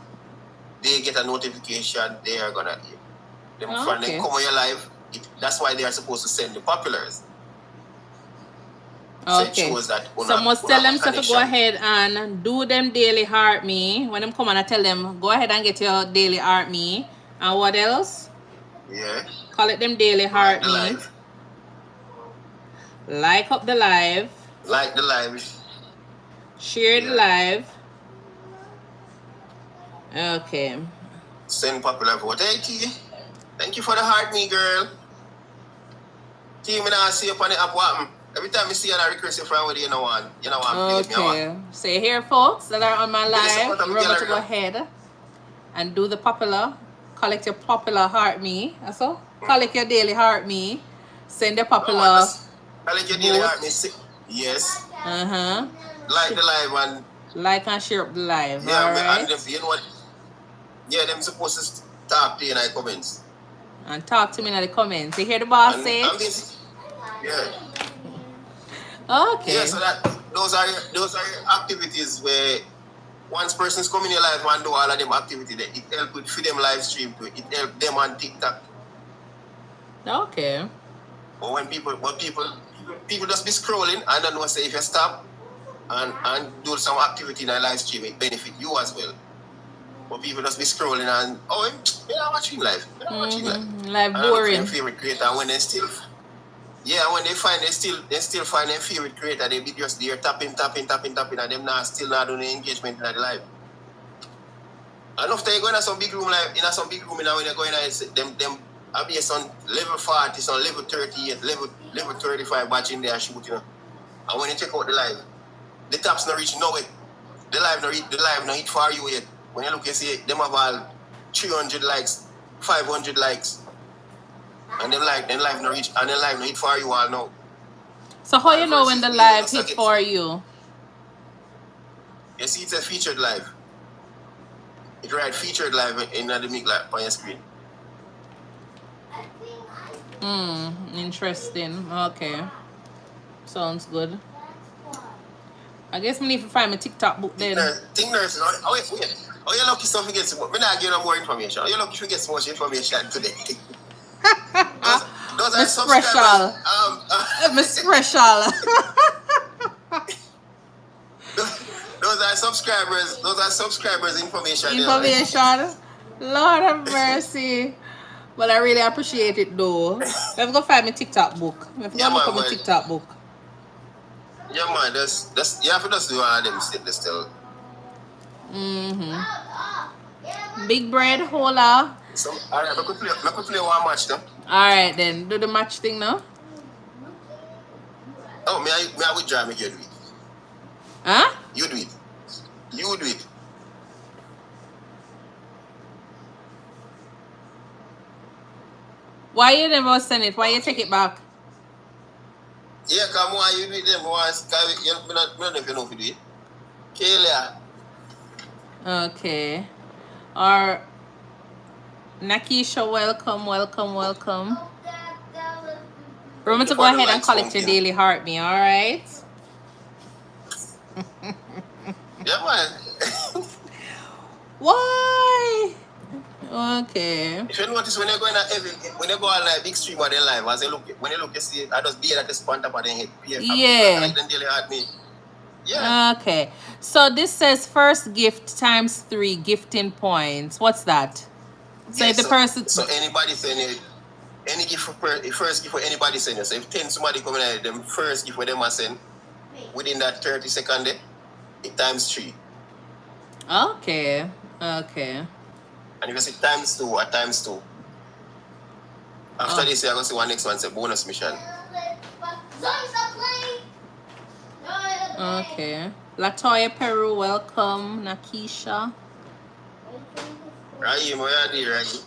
they get a notification. They are gonna them when they come on your live. That's why they are supposed to send the populars. So it Okay. shows that So must tell them to go ahead and do them daily heart me. When them come on, I tell them go ahead and get your daily heart me. And what else? Yeah. Call it them daily heart me. Live. Like up the live. Like the live. Share the live. Okay. Send popular vote. Hey T. Thank you for the heart me, girl. T, me now see up on the app what every time I see an request from with you know one. Okay. So here folks that are on my live, remember to go ahead and do the popular. Collect your popular heart me. That's all. Collect your daily heart me. Send the popular. Collect your daily heart me. Yes. Like the live and like and share up the live. Yeah, all right. and you know what? Yeah, them supposed to talk to you in the comments. And talk to me in the comments. You hear the boss say? Yeah. Okay. Yeah, so those are your activities where once persons come in your life and do all of them activities, it help with feed them live stream to it help them on TikTok. Okay. But when people just be scrolling and don't know say if you stop and do some activity in a live stream, it benefit you as well. But people just be scrolling and you're not watching live. You're not watching live. Live boring. And favorite creator when they still when they still find their favorite creator, they be just there tapping and them still not doing the engagement in the live. And after you go in some big room live, in some big room when you're going them are based on level 40, some level 38, level 35 watching there shooting. And when you check out the live, the taps not reach nowhere. The live not hit for you yet. When you look, you see them have all 300 likes, 500 likes. And then live not reach, and then live not hit for you all now. So how you know when the live hit for you? You see it's a featured live. It write featured live in the mic live on your screen. Interesting. Okay. Sounds good. I guess we need to find my TikTok book then. ThinkNursing. Oh, you're lucky something gets more. I'm not giving you more information. You're lucky if you get so much information today. those are special. Special. Those are subscribers information. Lord have mercy. But I really appreciate it though. Let's go find my TikTok book. Let's go look at my TikTok book. Yeah man, you have to just do all of them still. Big bread, hola. Alright, I could play one match though. Alright then, do the match thing now. Oh, may I withdraw, make you do it. Huh? You do it. You do it. Why you never send it? Why you take it back? Yeah, come on, you do it then. You don't know if you know if you do it. Kayla. Okay. Or Nakisha, welcome, welcome, welcome. Remember to go ahead and collect your daily heartbeat, all right? Yeah, man. Why? Okay. If you notice when you go in when you go on like big stream of their life, as you look, when you look, you see, I just be at the spot up on their head. Yeah. Like them daily heartbeat. Yeah. Okay. So this says first gift times 3 gifting points. What's that? So Yeah, if the person. So anybody send any gift for first gift for anybody send you. So if 10 somebody coming at them first gift for them I send within that 30 second day, it times 3. Okay. Okay. And if you say times 2 or times 2. After this, you're going to see one next one say bonus mission. Okay. Latoya Peru, welcome. Nakisha. Rahim, where are you, Rahim?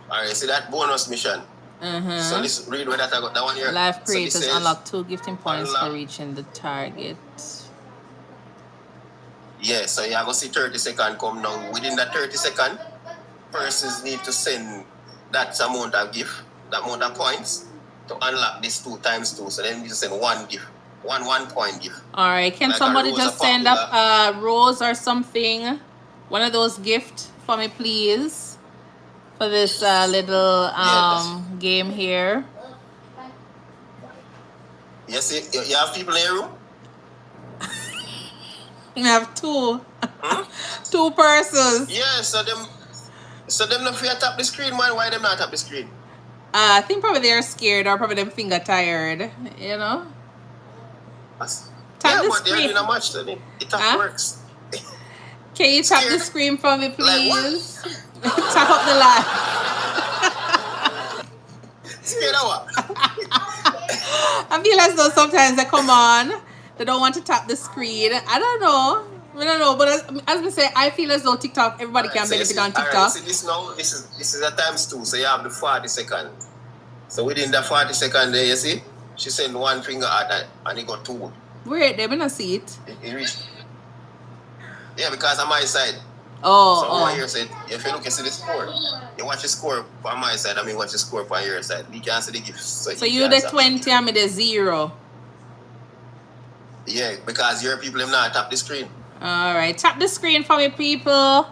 Alright, see that bonus mission. So this read where that I got that one here. Life creators so says, unlock 2 gifting points for reaching the target. Yeah, so you're going to see 30 seconds come now. Within that 30 seconds, persons need to send that amount of gift, that amount of points to unlock this 2 times 2. So then you just send one gift, one point gift. All right, can like somebody just send up a rose or something? One of those gifts for me, please, for this little game here. Yes, you have people in your room? You have 2. 2 persons. Yeah, so them not fear tap the screen, man. Why them not tap the screen? I think probably they're scared or probably them finger tired, you know? Tap the screen. They're doing a match, then it works. Can you tap the screen for me, please? Like tap up the light. Scared of what? I feel as though sometimes they come on, they don't want to tap the screen. I don't know, but as we say, I feel as though TikTok, everybody can benefit on TikTok. Right, see this now, this is a times 2, so you have the 40 second. So within the 40 second there, you see, she sent one finger at that, and it got 2. Wait, they not see it. It reached. Yeah, because on my side. Oh, so over here said, if you look, you see the score. You watch the score on my side, watch the score on your side. You can't see the gifts. So you the 20 and me the 0. Yeah, because your people have not tapped the screen. Alright, tap the screen for me, people.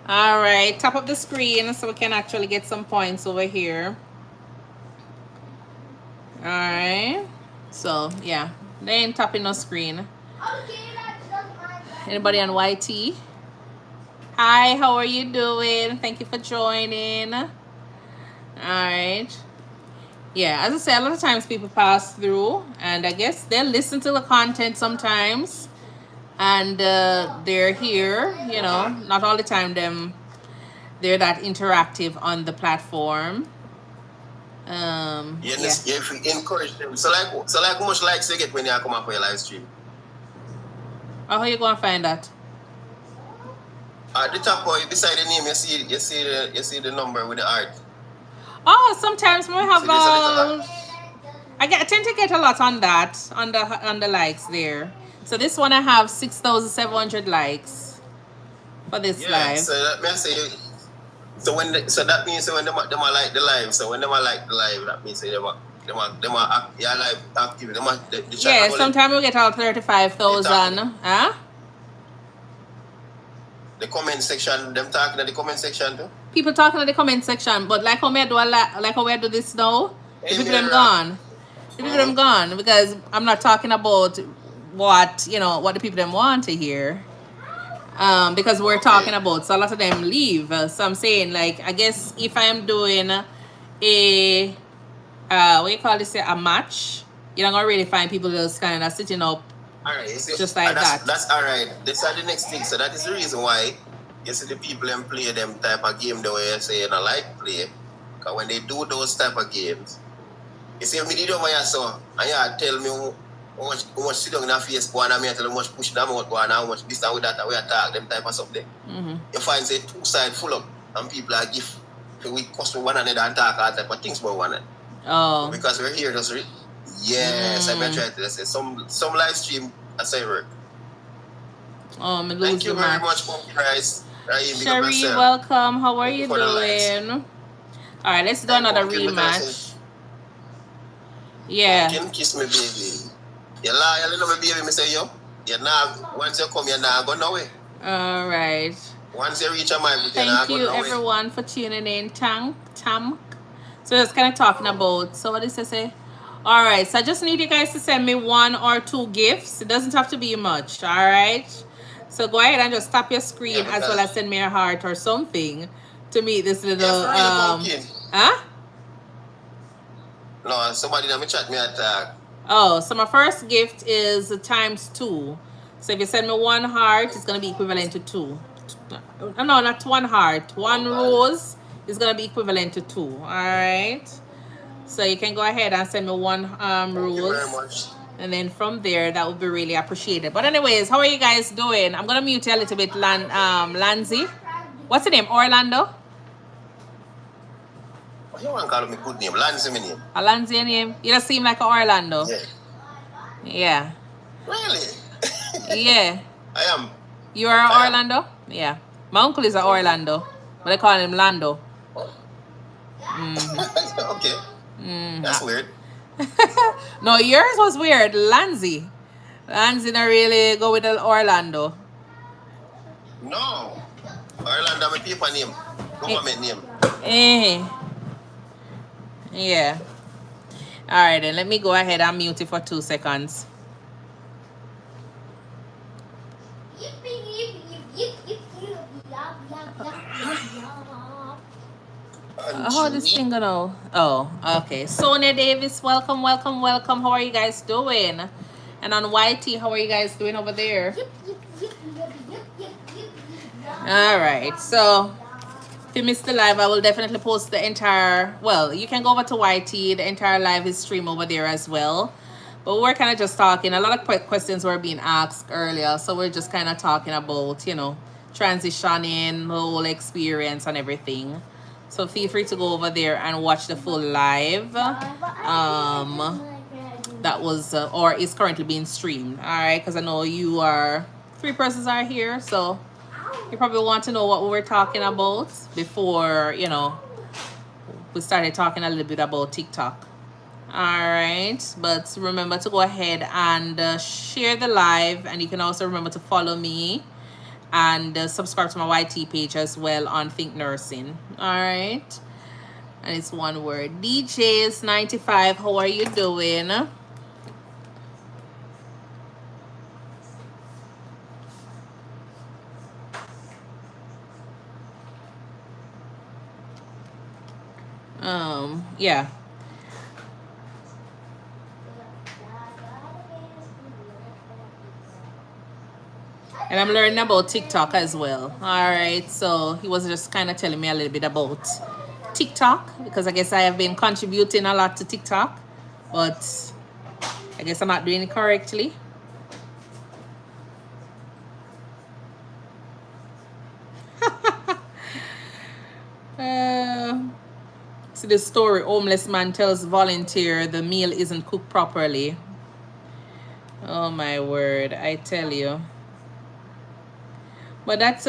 Alright, tap up the screen so we can actually get some points over here. Alright. So, yeah. They ain't tapping no screen. Anybody on YT? Hi, how are you doing? Thank you for joining. Alright. Yeah, as I say, a lot of times people pass through and I guess they'll listen to the content sometimes. And they're here, you know, not all the time they're that interactive on the platform. If we encourage them. So like how much likes you get when you come up for your live stream? Oh, how you gonna find that? At the top point, beside the name, you see the number with the art. Oh, sometimes we have I tend to get a lot on that, on the likes there. So this one I have 6,700 likes for this live. So that means so that means when them like the live. So when them like the live, that means them are live active. Yeah, sometimes we get all 35,000. Huh? The comment section, them talking in the comment section too. People talking in the comment section, but like how we do this now, the people them gone. The people them gone because I'm not talking about what the people them want to hear. Because we're talking about, so a lot of them leave. So I'm saying, like, I guess if I'm doing a what you call this, a match, you're not gonna really find people just kind of sitting up. All right, see, just like that. That's all right. This are the next thing. So that is the reason why you see the people them play them type of game the way you say and I like play. Because when they do those type of games, you see me did over here so and you tell me how much sit down in the face go on and me tell you how much push them out go on and how much this and with that and we attack them type of something. You find say 2 sides full up and people are give we custom one another and talk all type of things about one another. Oh. Because we're here just yes, I try to say some live stream I say work. I lose Thank you the very match. much, Pump Price. Sherry, welcome. How are you for the likes. doing? All right, let's do Hey, another Pumpkin, rematch. Yeah. Pumpkin, kiss me, baby. You lie, you little baby, me say yo. You now, once you come, you're not going nowhere. All right. Once you reach a mind, you're Thank not you, going nowhere. everyone, for tuning in. Tam. So it's kind of talking about. So what does it say? All right. So I just need you guys to send me 1 or 2 gifts. It doesn't have to be much. All right. So go ahead and just tap your screen as well as send me a heart or something to meet this little Pumpkin. Huh? No, somebody let me chat me at Oh, so my first gift is ×2. So if you send me 1 heart, it's gonna be equivalent to 2. No, not 1 heart. 1 rose is gonna be equivalent to 2. All right. So you can go ahead and send me 1 rose. Thank you very much. And then from there, that would be really appreciated. But anyways, how are you guys doing? I'm gonna mute you a little bit, Lanzi. What's your name? Orlando? You want to call me good name? Lanzi, my name. Lanzi, your name? You don't seem like an Orlando. Yeah. Yeah. Really? Yeah. I am. You are Orlando? Yeah. My uncle is an Orlando, but they call him Lando. Okay. That's weird. No, yours was weird. Lanzi don't really go with the Orlando. No. Orlando, my people name. Government name. Yeah. All right, then let me go ahead and mute it for 2 seconds. How this thing gonna? Oh, okay. Sonia Davis, welcome. How are you guys doing? And on YT, how are you guys doing over there? All right. So if you missed the live, I will definitely post the entire. Well, you can go over to YT. The entire live is streamed over there as well. But we're kind of just talking. A lot of questions were being asked earlier, so we're just kind of talking about, transitioning, the whole experience and everything. So feel free to go over there and watch the full live. That was or is currently being streamed. All right, because I know 3 persons are here, so you probably want to know what we were talking about before we started talking a little bit about TikTok. All right, but remember to go ahead and share the live, and you can also remember to follow me and subscribe to my YT page as well on ThinkNursing. All right, and it's 1 word. DJs 95, how are you doing? Yeah. And I'm learning about TikTok as well. All right, so he was just kind of telling me a little bit about TikTok, because I guess I have been contributing a lot to TikTok, but I guess I'm not doing it correctly. See the story, homeless man tells volunteer the meal isn't cooked properly. Oh my word, I tell you. But that's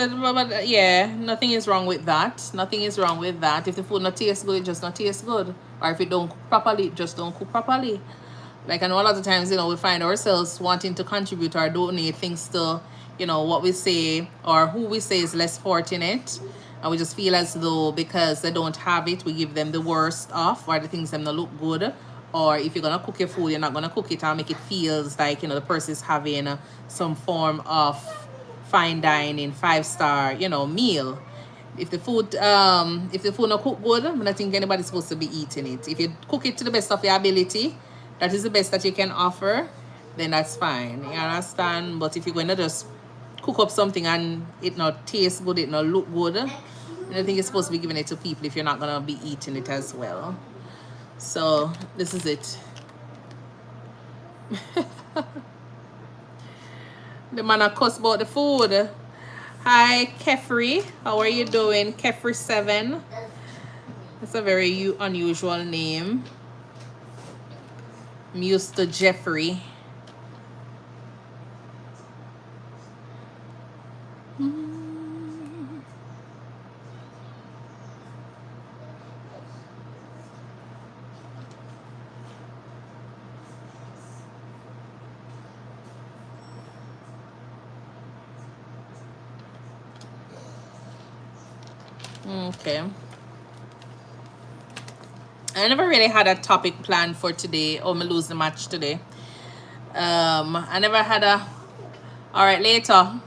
yeah, nothing is wrong with that. Nothing is wrong with that. If the food not tastes good, it just not tastes good. Or if it don't cook properly, it just don't cook properly. Like, I know a lot of times, we find ourselves wanting to contribute or donate things to, what we say or who we say is less fortunate. And we just feel as though because they don't have it, we give them the worst off, or the things them not look good. Or if you're going to cook your food, you're not going to cook it and make it feels like, the person is having some form of fine dining 5-star meal. If the food not cook good, I don't think anybody's supposed to be eating it. If you cook it to the best of your ability, that is the best that you can offer, then that's fine. You understand? But if you're going to just cook up something and it not taste good, it not look good, I don't think you're supposed to be giving it to people if you're not going to be eating it as well. So this is it. The man a cuss about the food. Hi, Kefri. How are you doing? Kefri7. That's a very unusual name. I'm used to Jeffrey. Okay. I never really had a topic planned for today. Oh, me lose the match today. I never had a... All right, later.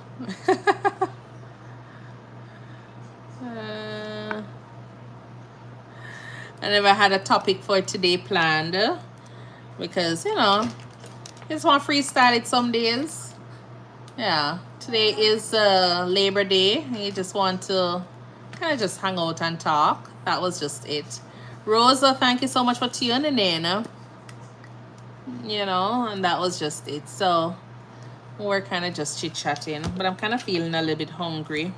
I never had a topic for today planned because, you know, just want to freestyle it some days. Yeah, today is Labor Day. You just want to kind of just hang out and talk. That was just it. Rosa, thank you so much for tuning in. You know, and that was just it. So we're kind of just chit-chatting, but I'm kind of feeling a little bit hungry.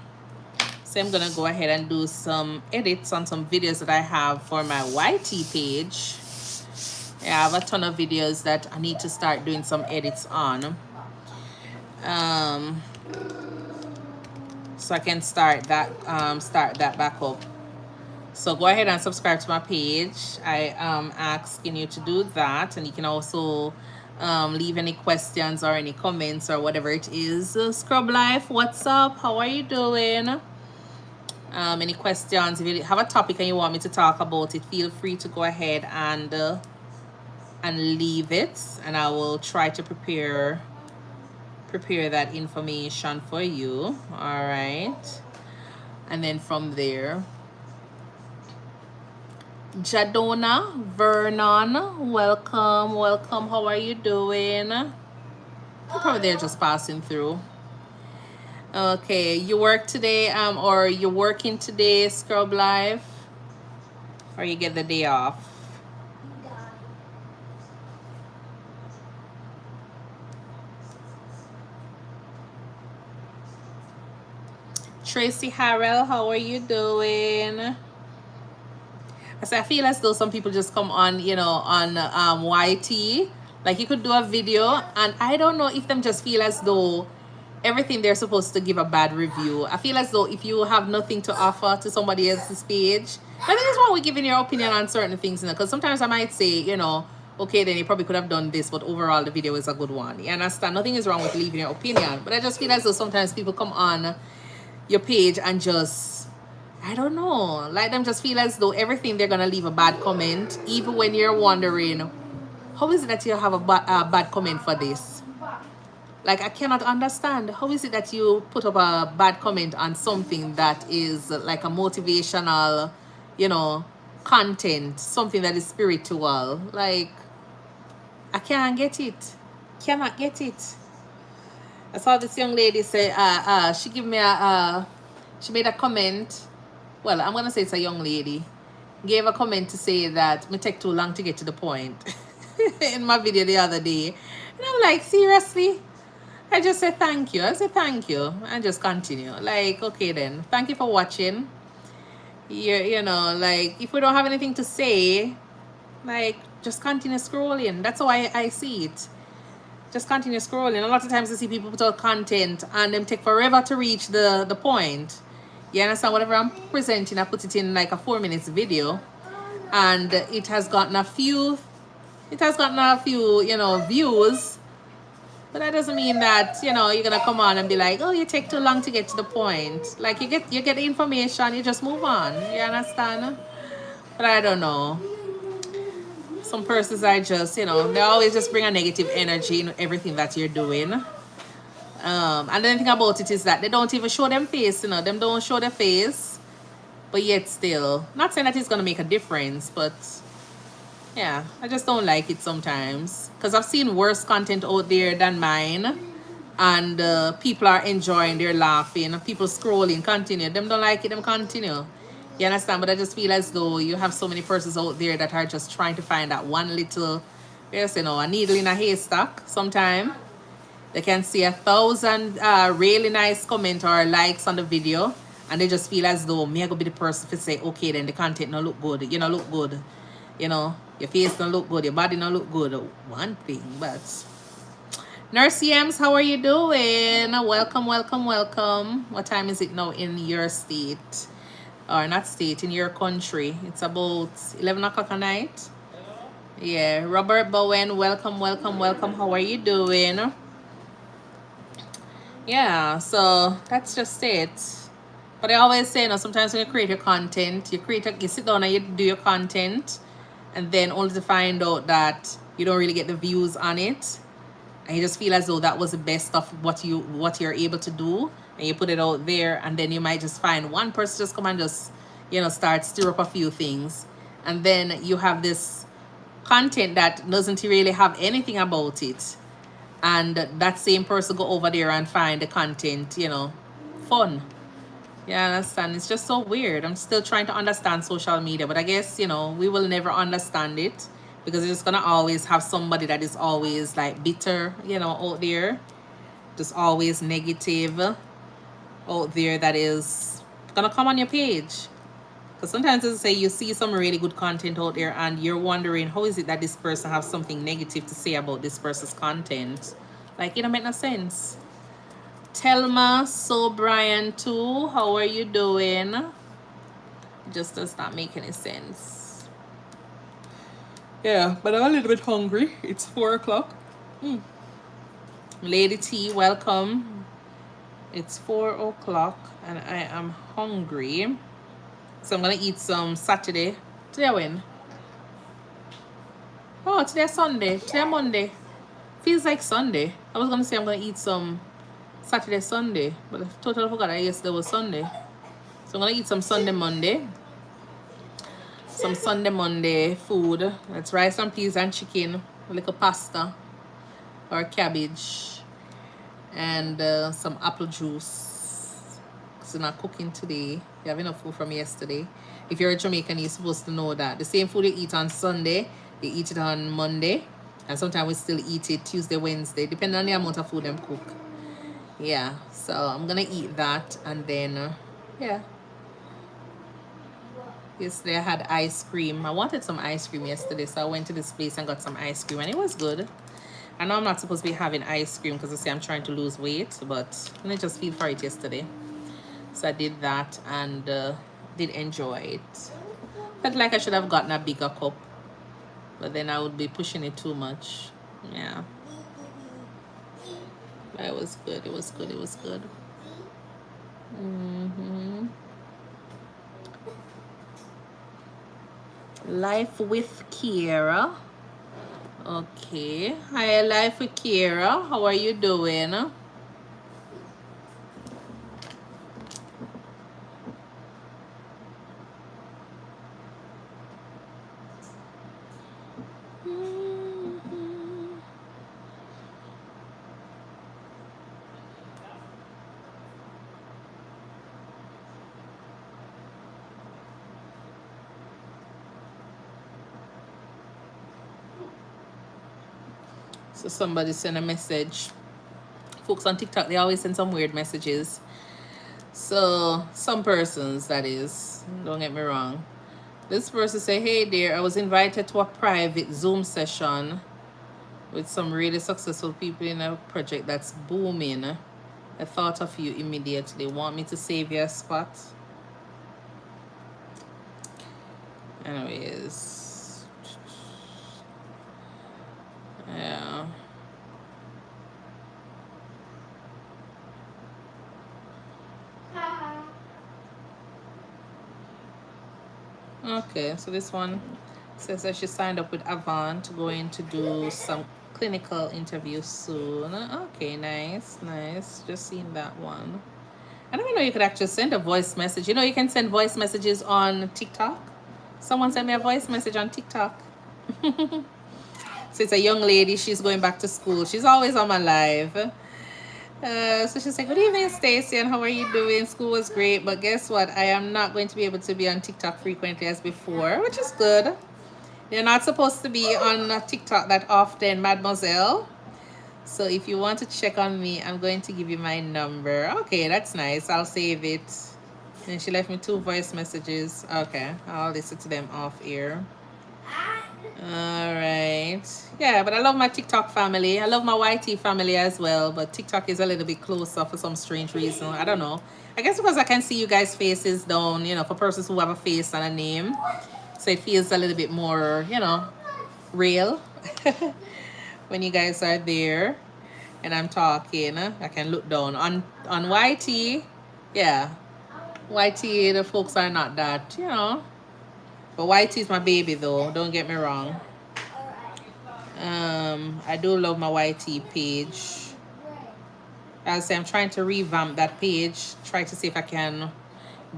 So I'm gonna go ahead and do some edits on some videos that I have for my YT page. Yeah, I have a ton of videos that I need to start doing some edits on. So I can start that back up. So go ahead and subscribe to my page. I am asking you to do that, and you can also leave any questions or any comments or whatever it is. Scrub Life, what's up? How are you doing? Any questions? If you have a topic and you want me to talk about it, feel free to go ahead and leave it, and I will try to prepare that information for you. All right, and then from there, Jadona Vernon, welcome. How are you doing? You're probably there just passing through. Okay, you work today, or you're working today, Scrub Life, or you get the day off? Tracy Harrell, how are you doing? I feel as though some people just come on, you know, on YT, like you could do a video, and I don't know if them just feel as though everything they're supposed to give a bad review. I feel as though if you have nothing to offer to somebody else's page, I think it's wrong with giving your opinion on certain things, you know, because sometimes I might say, you know, okay, then you probably could have done this, but overall the video is a good one. You understand? Nothing is wrong with leaving your opinion, but I just feel as though sometimes people come on your page and just, I don't know, like them just feel as though everything they're gonna leave a bad comment, even when you're wondering, how is it that you have a bad comment for this? Like, I cannot understand. How is it that you put up a bad comment on something that is like a motivational, you know, content, something that is spiritual? Like, I can't get it. Cannot get it. I saw this young lady say, she gave me she made a comment. Well, I'm going to say it's a young lady. Gave a comment to say that me take too long to get to the point in my video the other day. And I'm like, seriously? I just say thank you. I say thank you and just continue. Like, okay then. Thank you for watching. You know, like, if we don't have anything to say, like, just continue scrolling. That's how I see it. Just continue scrolling. A lot of times I see people put out content and them take forever to reach the point. You understand? Whatever I'm presenting, I put it in like a 4 minutes video, and it has gotten a few, you know, views. But that doesn't mean that, you know, you're gonna come on and be like, oh, you take too long to get to the point. Like, you get the information, you just move on. You understand? But I don't know. Some persons are just, you know, they always just bring a negative energy in everything that you're doing. And the thing about it is that they don't even show them face, you know, them don't show their face, but yet still, not saying that it's gonna make a difference, but yeah, I just don't like it sometimes, because I've seen worse content out there than mine, and people are enjoying, they're laughing, people scrolling, continue. Them don't like it, them continue. You understand? But I just feel as though you have so many persons out there that are just trying to find that one little, yes, you know, a needle in a haystack. Sometime they can see 1,000 really nice comment or likes on the video, and they just feel as though me I go be the person to say, okay, then the content no look good, you know, look good, you know, your face don't look good, your body don't look good. One thing, but Nurse Yams, how are you doing? Welcome. What time is it now in your state? Or not state, in your country? It's about 11 o'clock at night. Yeah, Robert Bowen, welcome. How are you doing? Yeah, so that's just it. But I always say, you know, sometimes when you create your content, you sit down and you do your content, and then only to find out that you don't really get the views on it, and you just feel as though that was the best of what you're able to do, and you put it out there, and then you might just find one person just come and just, you know, start stir up a few things, and then you have this content that doesn't really have anything about it, and that same person go over there and find the content, you know, fun. Yeah, I understand. It's just so weird. I'm still trying to understand social media, but I guess, you know, we will never understand it because it's just gonna always have somebody that is always like bitter, you know, out there, just always negative out there that is gonna come on your page. Because sometimes, as I say, you see some really good content out there and you're wondering, how is it that this person has something negative to say about this person's content? Like, it don't make no sense. Telma, so Brian too, how are you doing? Just does not make any sense. Yeah, but I'm a little bit hungry. It's 4 o'clock. Lady T, welcome. It's 4 o'clock and I am hungry. So I'm gonna eat some Saturday. Today when? Oh, today Sunday. Today Monday. Feels like Sunday. I was gonna say I'm gonna eat some Saturday, Sunday, but I totally forgot that yesterday was Sunday. So I'm gonna eat some Sunday, Monday. Some Sunday, Monday food. That's rice and peas and chicken, a little pasta or cabbage, and some apple juice. So not cooking today. You have enough food from yesterday. If you're a Jamaican, you're supposed to know that the same food you eat on Sunday, you eat it on Monday, and sometimes we still eat it Tuesday, Wednesday, depending on the amount of food them cook. Yeah, so I'm gonna eat that, and then yeah, yesterday I had ice cream. I wanted some ice cream yesterday, so I went to this place and got some ice cream, and it was good. I know I'm not supposed to be having ice cream because I say I'm trying to lose weight, but I just feel for it yesterday, so I did that and did enjoy it. Felt like I should have gotten a bigger cup, but then I would be pushing it too much. Yeah. It was good. It was good. It was good. Life with Kiera. Okay. Hi, Life with Kiera. How are you doing? So somebody sent a message. Folks on TikTok, they always send some weird messages. So some persons, that is, don't get me wrong. This person say, hey dear, I was invited to a private Zoom session with some really successful people in a project that's booming. I thought of you immediately. Want me to save your spot? Anyways. Yeah. Okay, so this one says that she signed up with Avant, going to do some clinical interview soon. Okay, nice, nice. Just seen that one. I don't even know you could actually send a voice message. You know, you can send voice messages on TikTok. Someone sent me a voice message on TikTok. So it's a young lady. She's going back to school. She's always on my live. So she's like, good evening, Stacy, and how are you doing? School was great, but guess what? I am not going to be able to be on TikTok frequently as before, which is good. You're not supposed to be on TikTok that often, mademoiselle. So if you want to check on me, I'm going to give you my number. Okay, that's nice. I'll save it. And she left me 2 voice messages. Okay, I'll listen to them off air. All right. Yeah, but I love my TikTok family. I love my YT family as well, but TikTok is a little bit closer for some strange reason. I don't know. I guess because I can see you guys' faces down, you know, for persons who have a face and a name. So it feels a little bit more, you know, real when you guys are there and I'm talking. I can look down on YT. Yeah. YT, the folks are not that, you know. But YT is my baby though, don't get me wrong. I do love my YT page. As I say, I'm trying to revamp that page, try to see if I can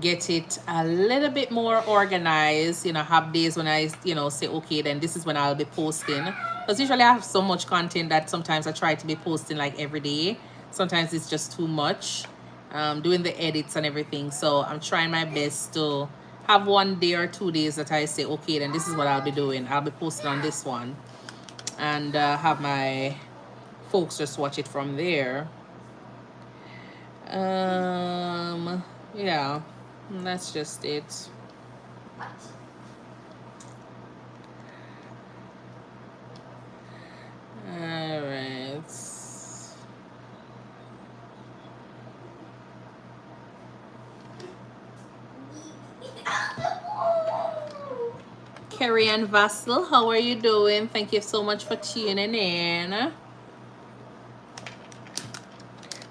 get it a little bit more organized, you know, have days when I, you know, say, okay, then this is when I'll be posting. Because usually I have so much content that sometimes I try to be posting like every day. Sometimes it's just too much, doing the edits and everything. So I'm trying my best to have 1 day or 2 days that I say, okay, then this is what I'll be doing. I'll be posting on this one. And have my folks just watch it from there. Yeah, that's just it. All right. Carrie Ann Vassal, how are you doing? Thank you so much for tuning in.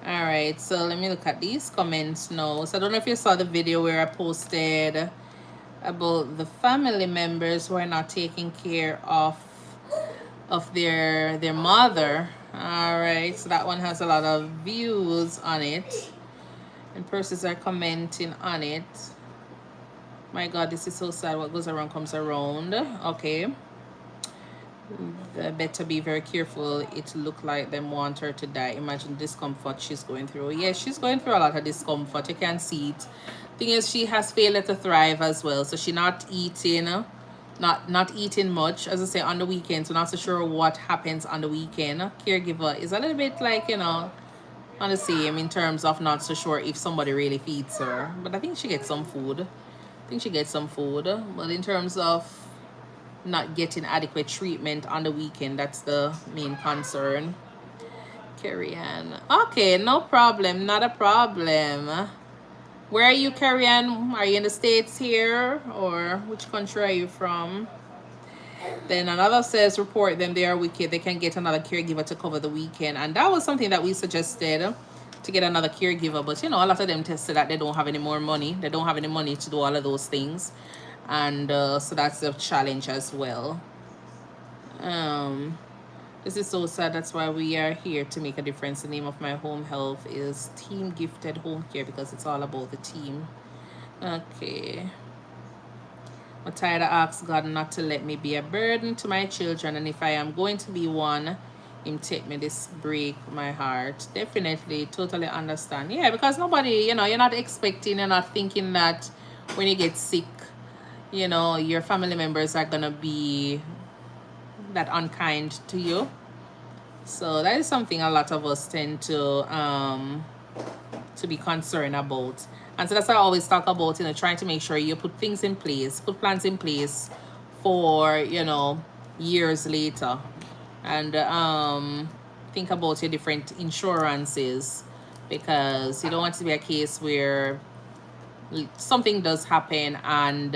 All right, so let me look at these comments now. So I don't know if you saw the video where I posted about the family members who are not taking care of their mother. All right, so that one has a lot of views on it, and persons are commenting on it. My God, this is so sad. What goes around comes around. Okay. Better be very careful. It looked like them want her to die. Imagine discomfort she's going through. Yeah, she's going through a lot of discomfort. You can see it. Thing is, she has failure to thrive as well. So she's not eating, not eating much. As I say, on the weekends, we're not so sure what happens on the weekend. Caregiver is a little bit like, you know, on the same in terms of not so sure if somebody really feeds her. But I think she gets some food. But in terms of not getting adequate treatment on the weekend, that's the main concern. Carrie Ann. Okay, no problem. Not a problem. Where are you, Carrie Ann? Are you in the States here? Or which country are you from? Then another says, report them. They are wicked. They can get another caregiver to cover the weekend. And that was something that we suggested, to get another caregiver. But, you know, a lot of them tested that they don't have any more money. They don't have any money to do all of those things. And so that's a challenge as well. This is so sad. That's why we are here, to make a difference. The name of my home health is Team Gifted Home Care, because it's all about the team. Okay. I'm tired of asking God not to let me be a burden to my children, and if I am going to be one, him take me. This break my heart. Definitely, totally understand. Yeah, because nobody, you know, you're not expecting, you're not thinking that when you get sick, you know, your family members are gonna be that unkind to you. So that is something a lot of us tend to be concerned about. And so that's why I always talk about, you know, trying to make sure you put things in place, put plans in place for, you know, years later. And think about your different insurances, because you don't want to be a case where something does happen and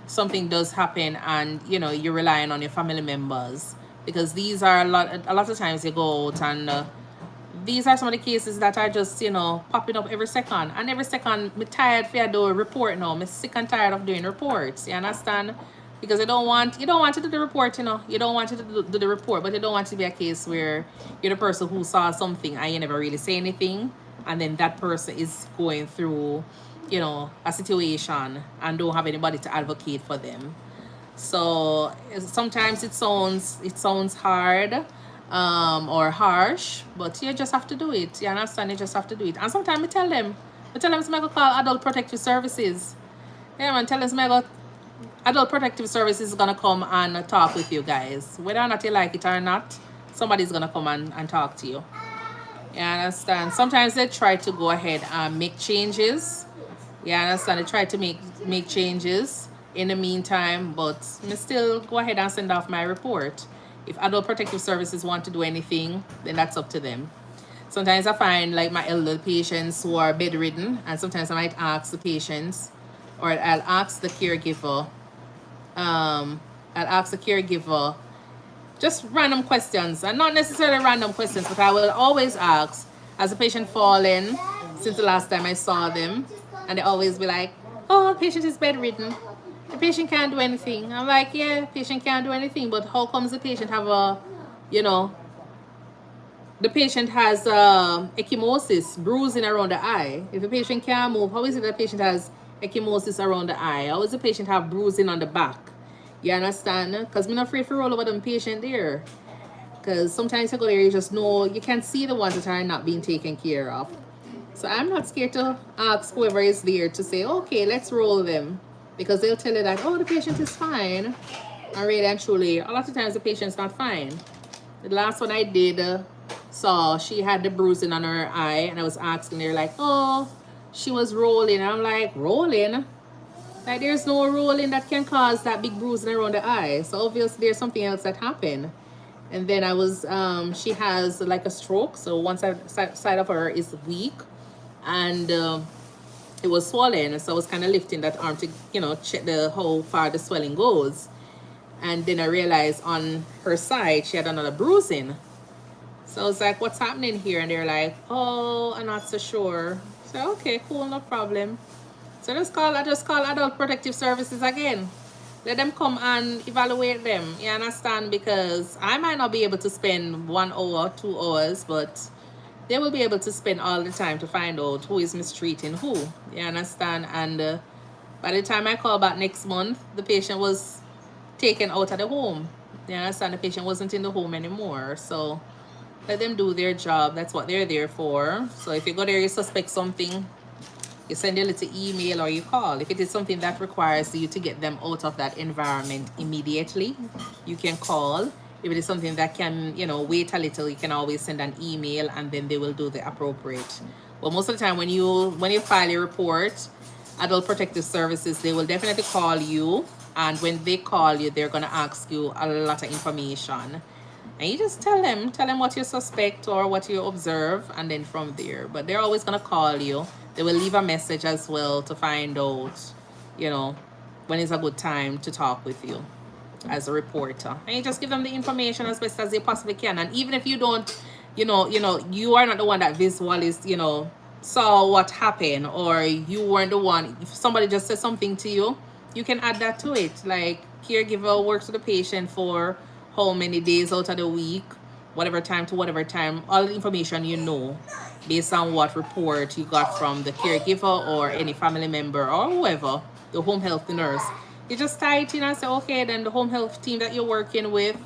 something does happen and, you know, you're relying on your family members, because these are a lot of times you go out and these are some of the cases that are just, you know, popping up every second. And every second, I'm tired for do a report now. I'm sick and tired of doing reports. You understand? Because you don't want to do the report, you know. You don't want to do the report, but you don't want to be a case where you're the person who saw something and you never really say anything. And then that person is going through, you know, a situation and don't have anybody to advocate for them. So sometimes it sounds hard. Or harsh, but you just have to do it. You understand? You just have to do it. And sometimes I tell them to call Adult Protective Services. Yeah, man, tell them Adult Protective Services is gonna come and talk with you guys. Whether or not you like it or not, somebody's gonna come and talk to you. You understand? Sometimes they try to go ahead and make changes. You understand? They try to make changes in the meantime, but I still go ahead and send off my report. If Adult Protective Services want to do anything, then that's up to them. Sometimes I find like my elderly patients who are bedridden, and sometimes I might ask the patients, or I'll ask the caregiver, just random questions, and not necessarily random questions, but I will always ask, has the patient fallen, since the last time I saw them, and they always be like, "Oh, patient is bedridden. The patient can't do anything." I'm like, "Yeah, patient can't do anything, but how comes the patient have a, you know, the patient has ecchymosis, bruising around the eye? If the patient can't move, how is it that the patient has ecchymosis around the eye? How is the patient have bruising on the back?" You understand? Because I'm not afraid to roll over them patient there. Because sometimes you go there, you just know, you can see the ones that are not being taken care of. So I'm not scared to ask whoever is there to say, "Okay, let's roll them." Because they'll tell you that, "Oh, the patient is fine." And really and truly, a lot of times the patient's not fine. The last one I did saw, she had the bruising on her eye, and I was asking her like, "Oh, she was rolling." And I'm like, "Rolling? Like, there's no rolling that can cause that big bruising around the eye. So obviously there's something else that happened." And then I was, she has like a stroke. So one side of her is weak, and it was swollen. So I was kind of lifting that arm to, you know, check how far the swelling goes. And then I realized on her side, she had another bruising. So I was like, "What's happening here?" And they're like, "Oh, I'm not so sure." So, okay, cool, no problem. So I just call Adult Protective Services again. Let them come and evaluate them. You understand? Because I might not be able to spend 1 hour, 2 hours, but they will be able to spend all the time to find out who is mistreating who. You understand? And by the time I call back next month, the patient was taken out of the home. You understand? The patient wasn't in the home anymore. So let them do their job. That's what they're there for. So if you go there, you suspect something, you send a little email or you call. If it is something that requires you to get them out of that environment immediately, you can call. If it is something that can, you know, wait a little, you can always send an email, and then they will do the appropriate. But most of the time when you file your report, Adult Protective Services, they will definitely call you, and when they call you, they're going to ask you a lot of information. And you just tell them what you suspect or what you observe, and then from there. But they're always going to call you. They will leave a message as well to find out, you know, when is a good time to talk with you as a reporter. And you just give them the information as best as you possibly can. And even if you don't, you are not the one that visually, saw what happened, or you weren't the one, if somebody just says something to you, you can add that to it. Like, caregiver works with the patient for how many days out of the week, whatever time to whatever time, all the information you know based on what report you got from the caregiver or any family member or whoever, the home health nurse. You just tie it in and say, okay, then the home health team that you're working with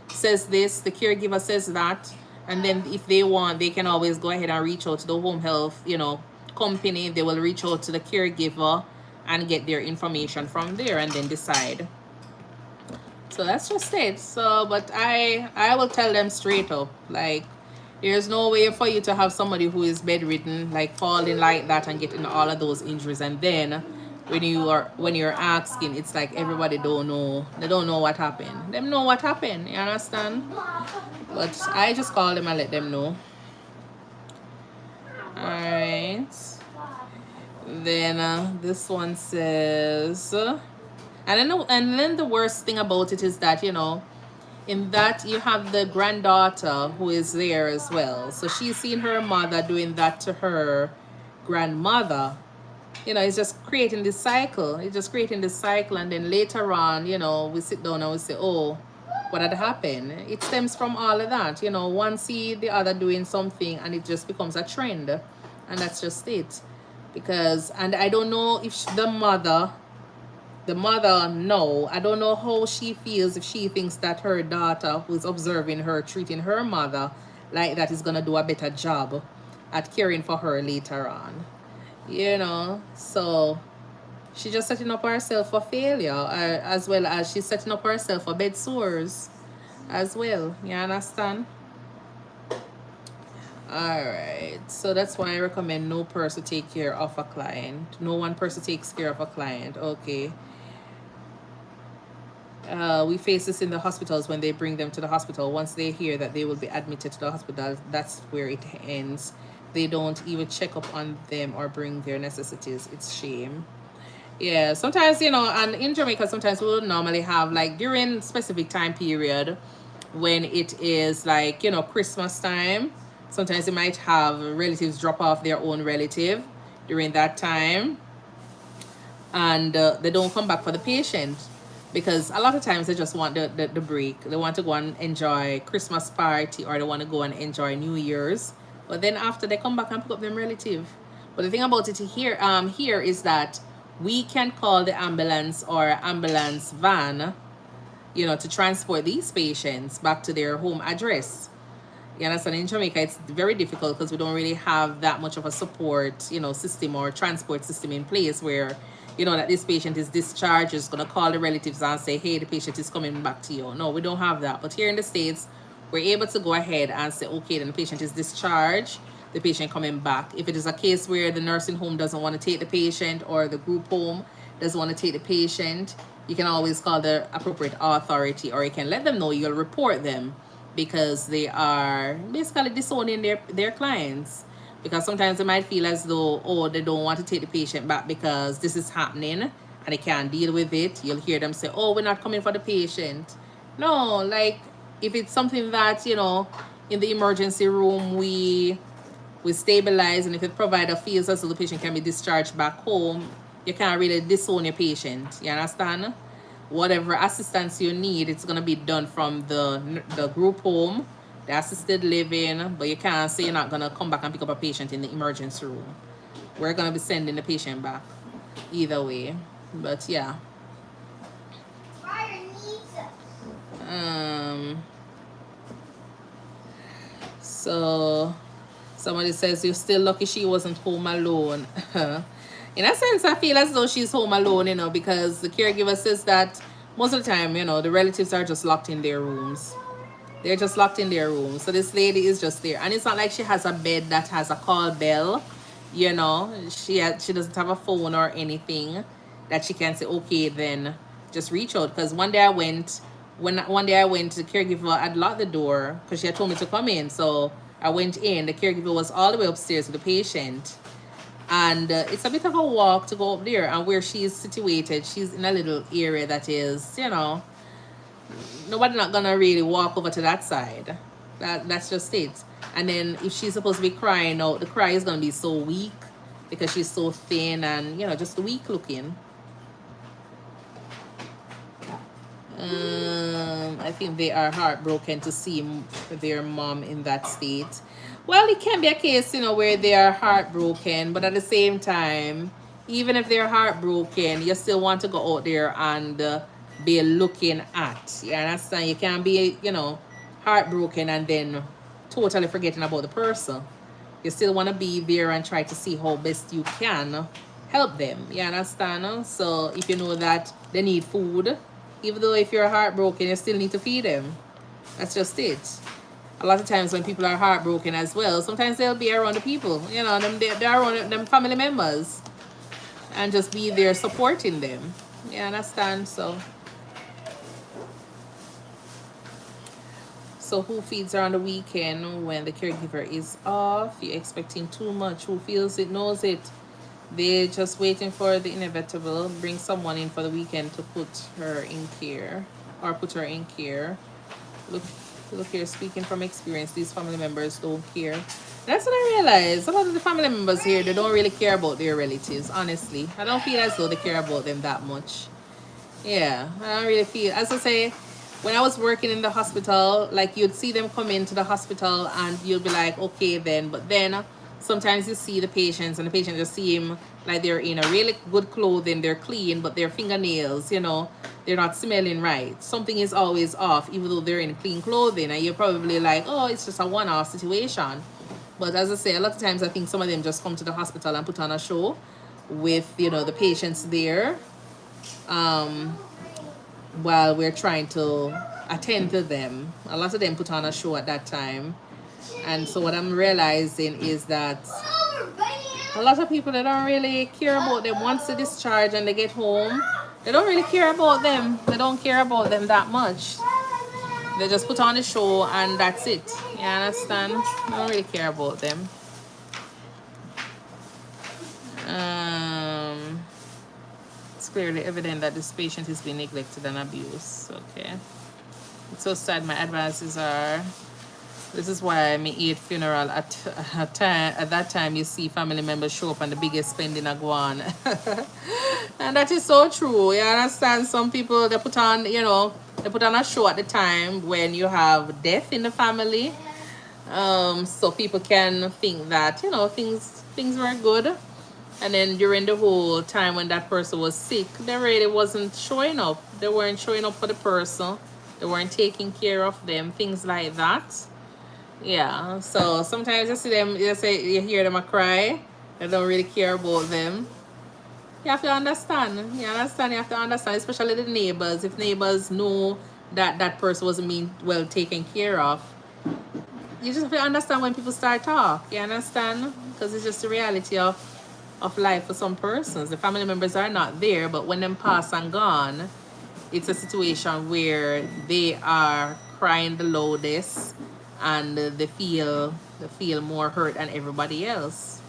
says this, the caregiver says that, and then if they want, they can always go ahead and reach out to the home health, company. They will reach out to the caregiver and get their information from there and then decide. So that's just it. So, but I will tell them straight up, like, there's no way for you to have somebody who is bedridden, like falling like that and getting all of those injuries, and then when you're asking, it's like everybody don't know. They don't know what happened. Them know what happened. You understand? But I just call them and let them know. All right. Then this one says, and then the worst thing about it is that, in that you have the granddaughter who is there as well. So she's seen her mother doing that to her grandmother. It's just creating this cycle. It's just creating this cycle. And then later on, we sit down and we say, oh, what had happened? It stems from all of that. One see the other doing something and it just becomes a trend. And that's just it. And I don't know if the mother, no, I don't know how she feels, if she thinks that her daughter, who's observing her, treating her mother like that, is going to do a better job at caring for her later on. So she's just setting up herself for failure, as well as she's setting up herself for bed sores as well. You understand? All right, so that's why I recommend no person take care of a client. No one person takes care of a client. Okay. We face this in the hospitals when they bring them to the hospital. Once they hear that they will be admitted to the hospital, that's where it ends. They don't even check up on them or bring their necessities. It's shame. Yeah, sometimes, and in Jamaica, sometimes we will normally have, like, during specific time period when it is like, Christmas time. Sometimes they might have relatives drop off their own relative during that time, and they don't come back for the patient because a lot of times they just want the break. They want to go and enjoy Christmas party, or they want to go and enjoy New Year's. But then after they come back and pick up them relative. But the thing about it here is that we can call the ambulance or ambulance van, to transport these patients back to their home address. You understand? In Jamaica, it's very difficult because we don't really have that much of a support, system or transport system in place where, that this patient is discharged, is going to call the relatives and say, hey, the patient is coming back to you. No, we don't have that. But here in the States, we're able to go ahead and say, okay, then the patient is discharged, the patient coming back. If it is a case where the nursing home doesn't want to take the patient or the group home doesn't want to take the patient, you can always call the appropriate authority, or you can let them know you'll report them because they are basically disowning their clients. Because sometimes they might feel as though, oh, they don't want to take the patient back because this is happening and they can't deal with it. You'll hear them say, oh, we're not coming for the patient. No, like if it's something that, in the emergency room we stabilize, and if the provider feels as though the patient can be discharged back home, you can't really disown your patient. You understand? Whatever assistance you need, it's going to be done from the group home, the assisted living, but you can't say you're not going to come back and pick up a patient in the emergency room. We're going to be sending the patient back either way. But yeah. So somebody says you're still lucky she wasn't home alone. In a sense, I feel as though she's home alone, because the caregiver says that most of the time, the relatives are just locked in their rooms. They're just locked in their rooms. So this lady is just there. And it's not like she has a bed that has a call bell, She doesn't have a phone or anything that she can say, okay, then just reach out. Because one day I went, the caregiver had locked the door because she had told me to come in. So I went in. The caregiver was all the way upstairs with the patient. And it's a bit of a walk to go up there. And where she's situated, she's in a little area that is, nobody not gonna really walk over to that side. That's just it. And then if she's supposed to be crying out, the cry is gonna be so weak because she's so thin and just weak looking. I think they are heartbroken to see their mom in that state. Well, it can be a case, where they are heartbroken, but at the same time, even if they're heartbroken, you still want to go out there and be looking at. You understand? You can't be, heartbroken and then totally forgetting about the person. You still want to be there and try to see how best you can help them. You understand? So if you know that they need food, even though if you're heartbroken, you still need to feed them. That's just it. A lot of times when people are heartbroken as well, sometimes they'll be around the people, they're around them family members, and just be there supporting them. You understand? So who feeds her on the weekend when the caregiver is off? You're expecting too much. Who feels it knows it. They're just waiting for the inevitable. Bring someone in for the weekend to put her in care. Look here, speaking from experience, these family members don't care. That's what I realized. A lot of the family members here, they don't really care about their relatives, honestly. I don't feel as though they care about them that much. Yeah, I don't really feel. As I say, when I was working in the hospital, like you'd see them come into the hospital and you'd be like, okay then. But then sometimes you see the patients and the patient just seem like they're in a really good clothing, they're clean, but their fingernails, they're not smelling right. Something is always off, even though they're in clean clothing. And you're probably like, oh, it's just a one-off situation. But as I say, a lot of times I think some of them just come to the hospital and put on a show with, the patients there while we're trying to attend to them. A lot of them put on a show at that time. And so what I'm realizing is that a lot of people, they don't really care about them once they discharge and they get home. They don't really care about them. They don't care about them that much. They just put on the show and that's it. You understand? They don't really care about them. It's clearly evident that this patient is being neglected and abused. Okay. It's so sad. My advances are This is why I eat funeral at that time you see family members show up and the biggest spending a go on. And that is so true. You understand? Some people they put on, they put on a show at the time when you have death in the family. So people can think that, things were good. And then during the whole time when that person was sick, they really wasn't showing up. They weren't showing up for the person. They weren't taking care of them, things like that. Yeah, so sometimes you see them, you hear them a cry. They don't really care about them. You have to understand. You understand? You have to understand, especially the neighbors. If neighbors know that that person wasn't being well taken care of, you just have to understand when people start talk. You understand? Because it's just the reality of life for some persons. The family members are not there, but when them pass and gone, it's a situation where they are crying the loudest and they feel more hurt than everybody else.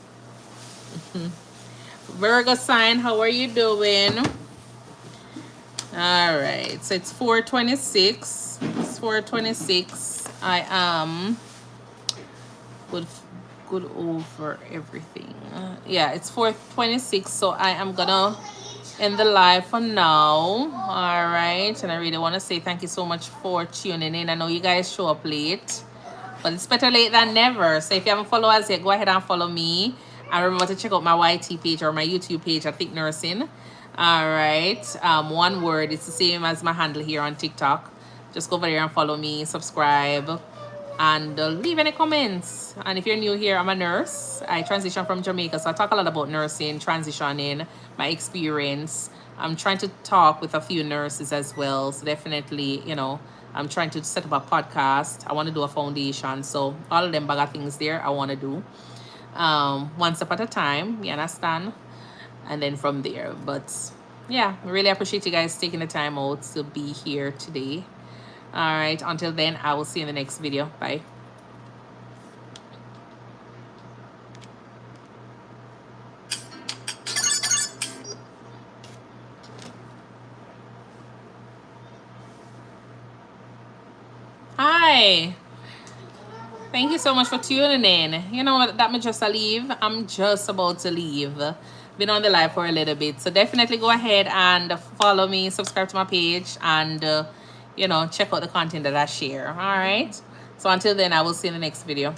Virgo sign, how are you doing? All right, so it's 4:26. It's 4:26. I am good over everything. Yeah, it's 4:26, so I am gonna end the live for now. All right, and I really want to say thank you so much for tuning in. I know you guys show up late, but it's better late than never. So if you haven't followed us yet, go ahead and follow me. And remember to check out my YT page or my YouTube page at ThinkNursing. All right. One word. It's the same as my handle here on TikTok. Just go over there and follow me, subscribe, and leave any comments. And if you're new here, I'm a nurse. I transitioned from Jamaica, so I talk a lot about nursing, transitioning, my experience. I'm trying to talk with a few nurses as well. So definitely, I'm trying to set up a podcast. I want to do a foundation. So all of them bag of things there I want to do. One step at a time, you understand? And then from there. But yeah, really appreciate you guys taking the time out to be here today. All right, until then, I will see you in the next video. Bye. Hi. Thank you so much for tuning in. You know what? That me just a leave. I'm just about to leave. Been on the live for a little bit. So definitely go ahead and follow me, subscribe to my page, and, check out the content that I share. All right? So until then, I will see you in the next video.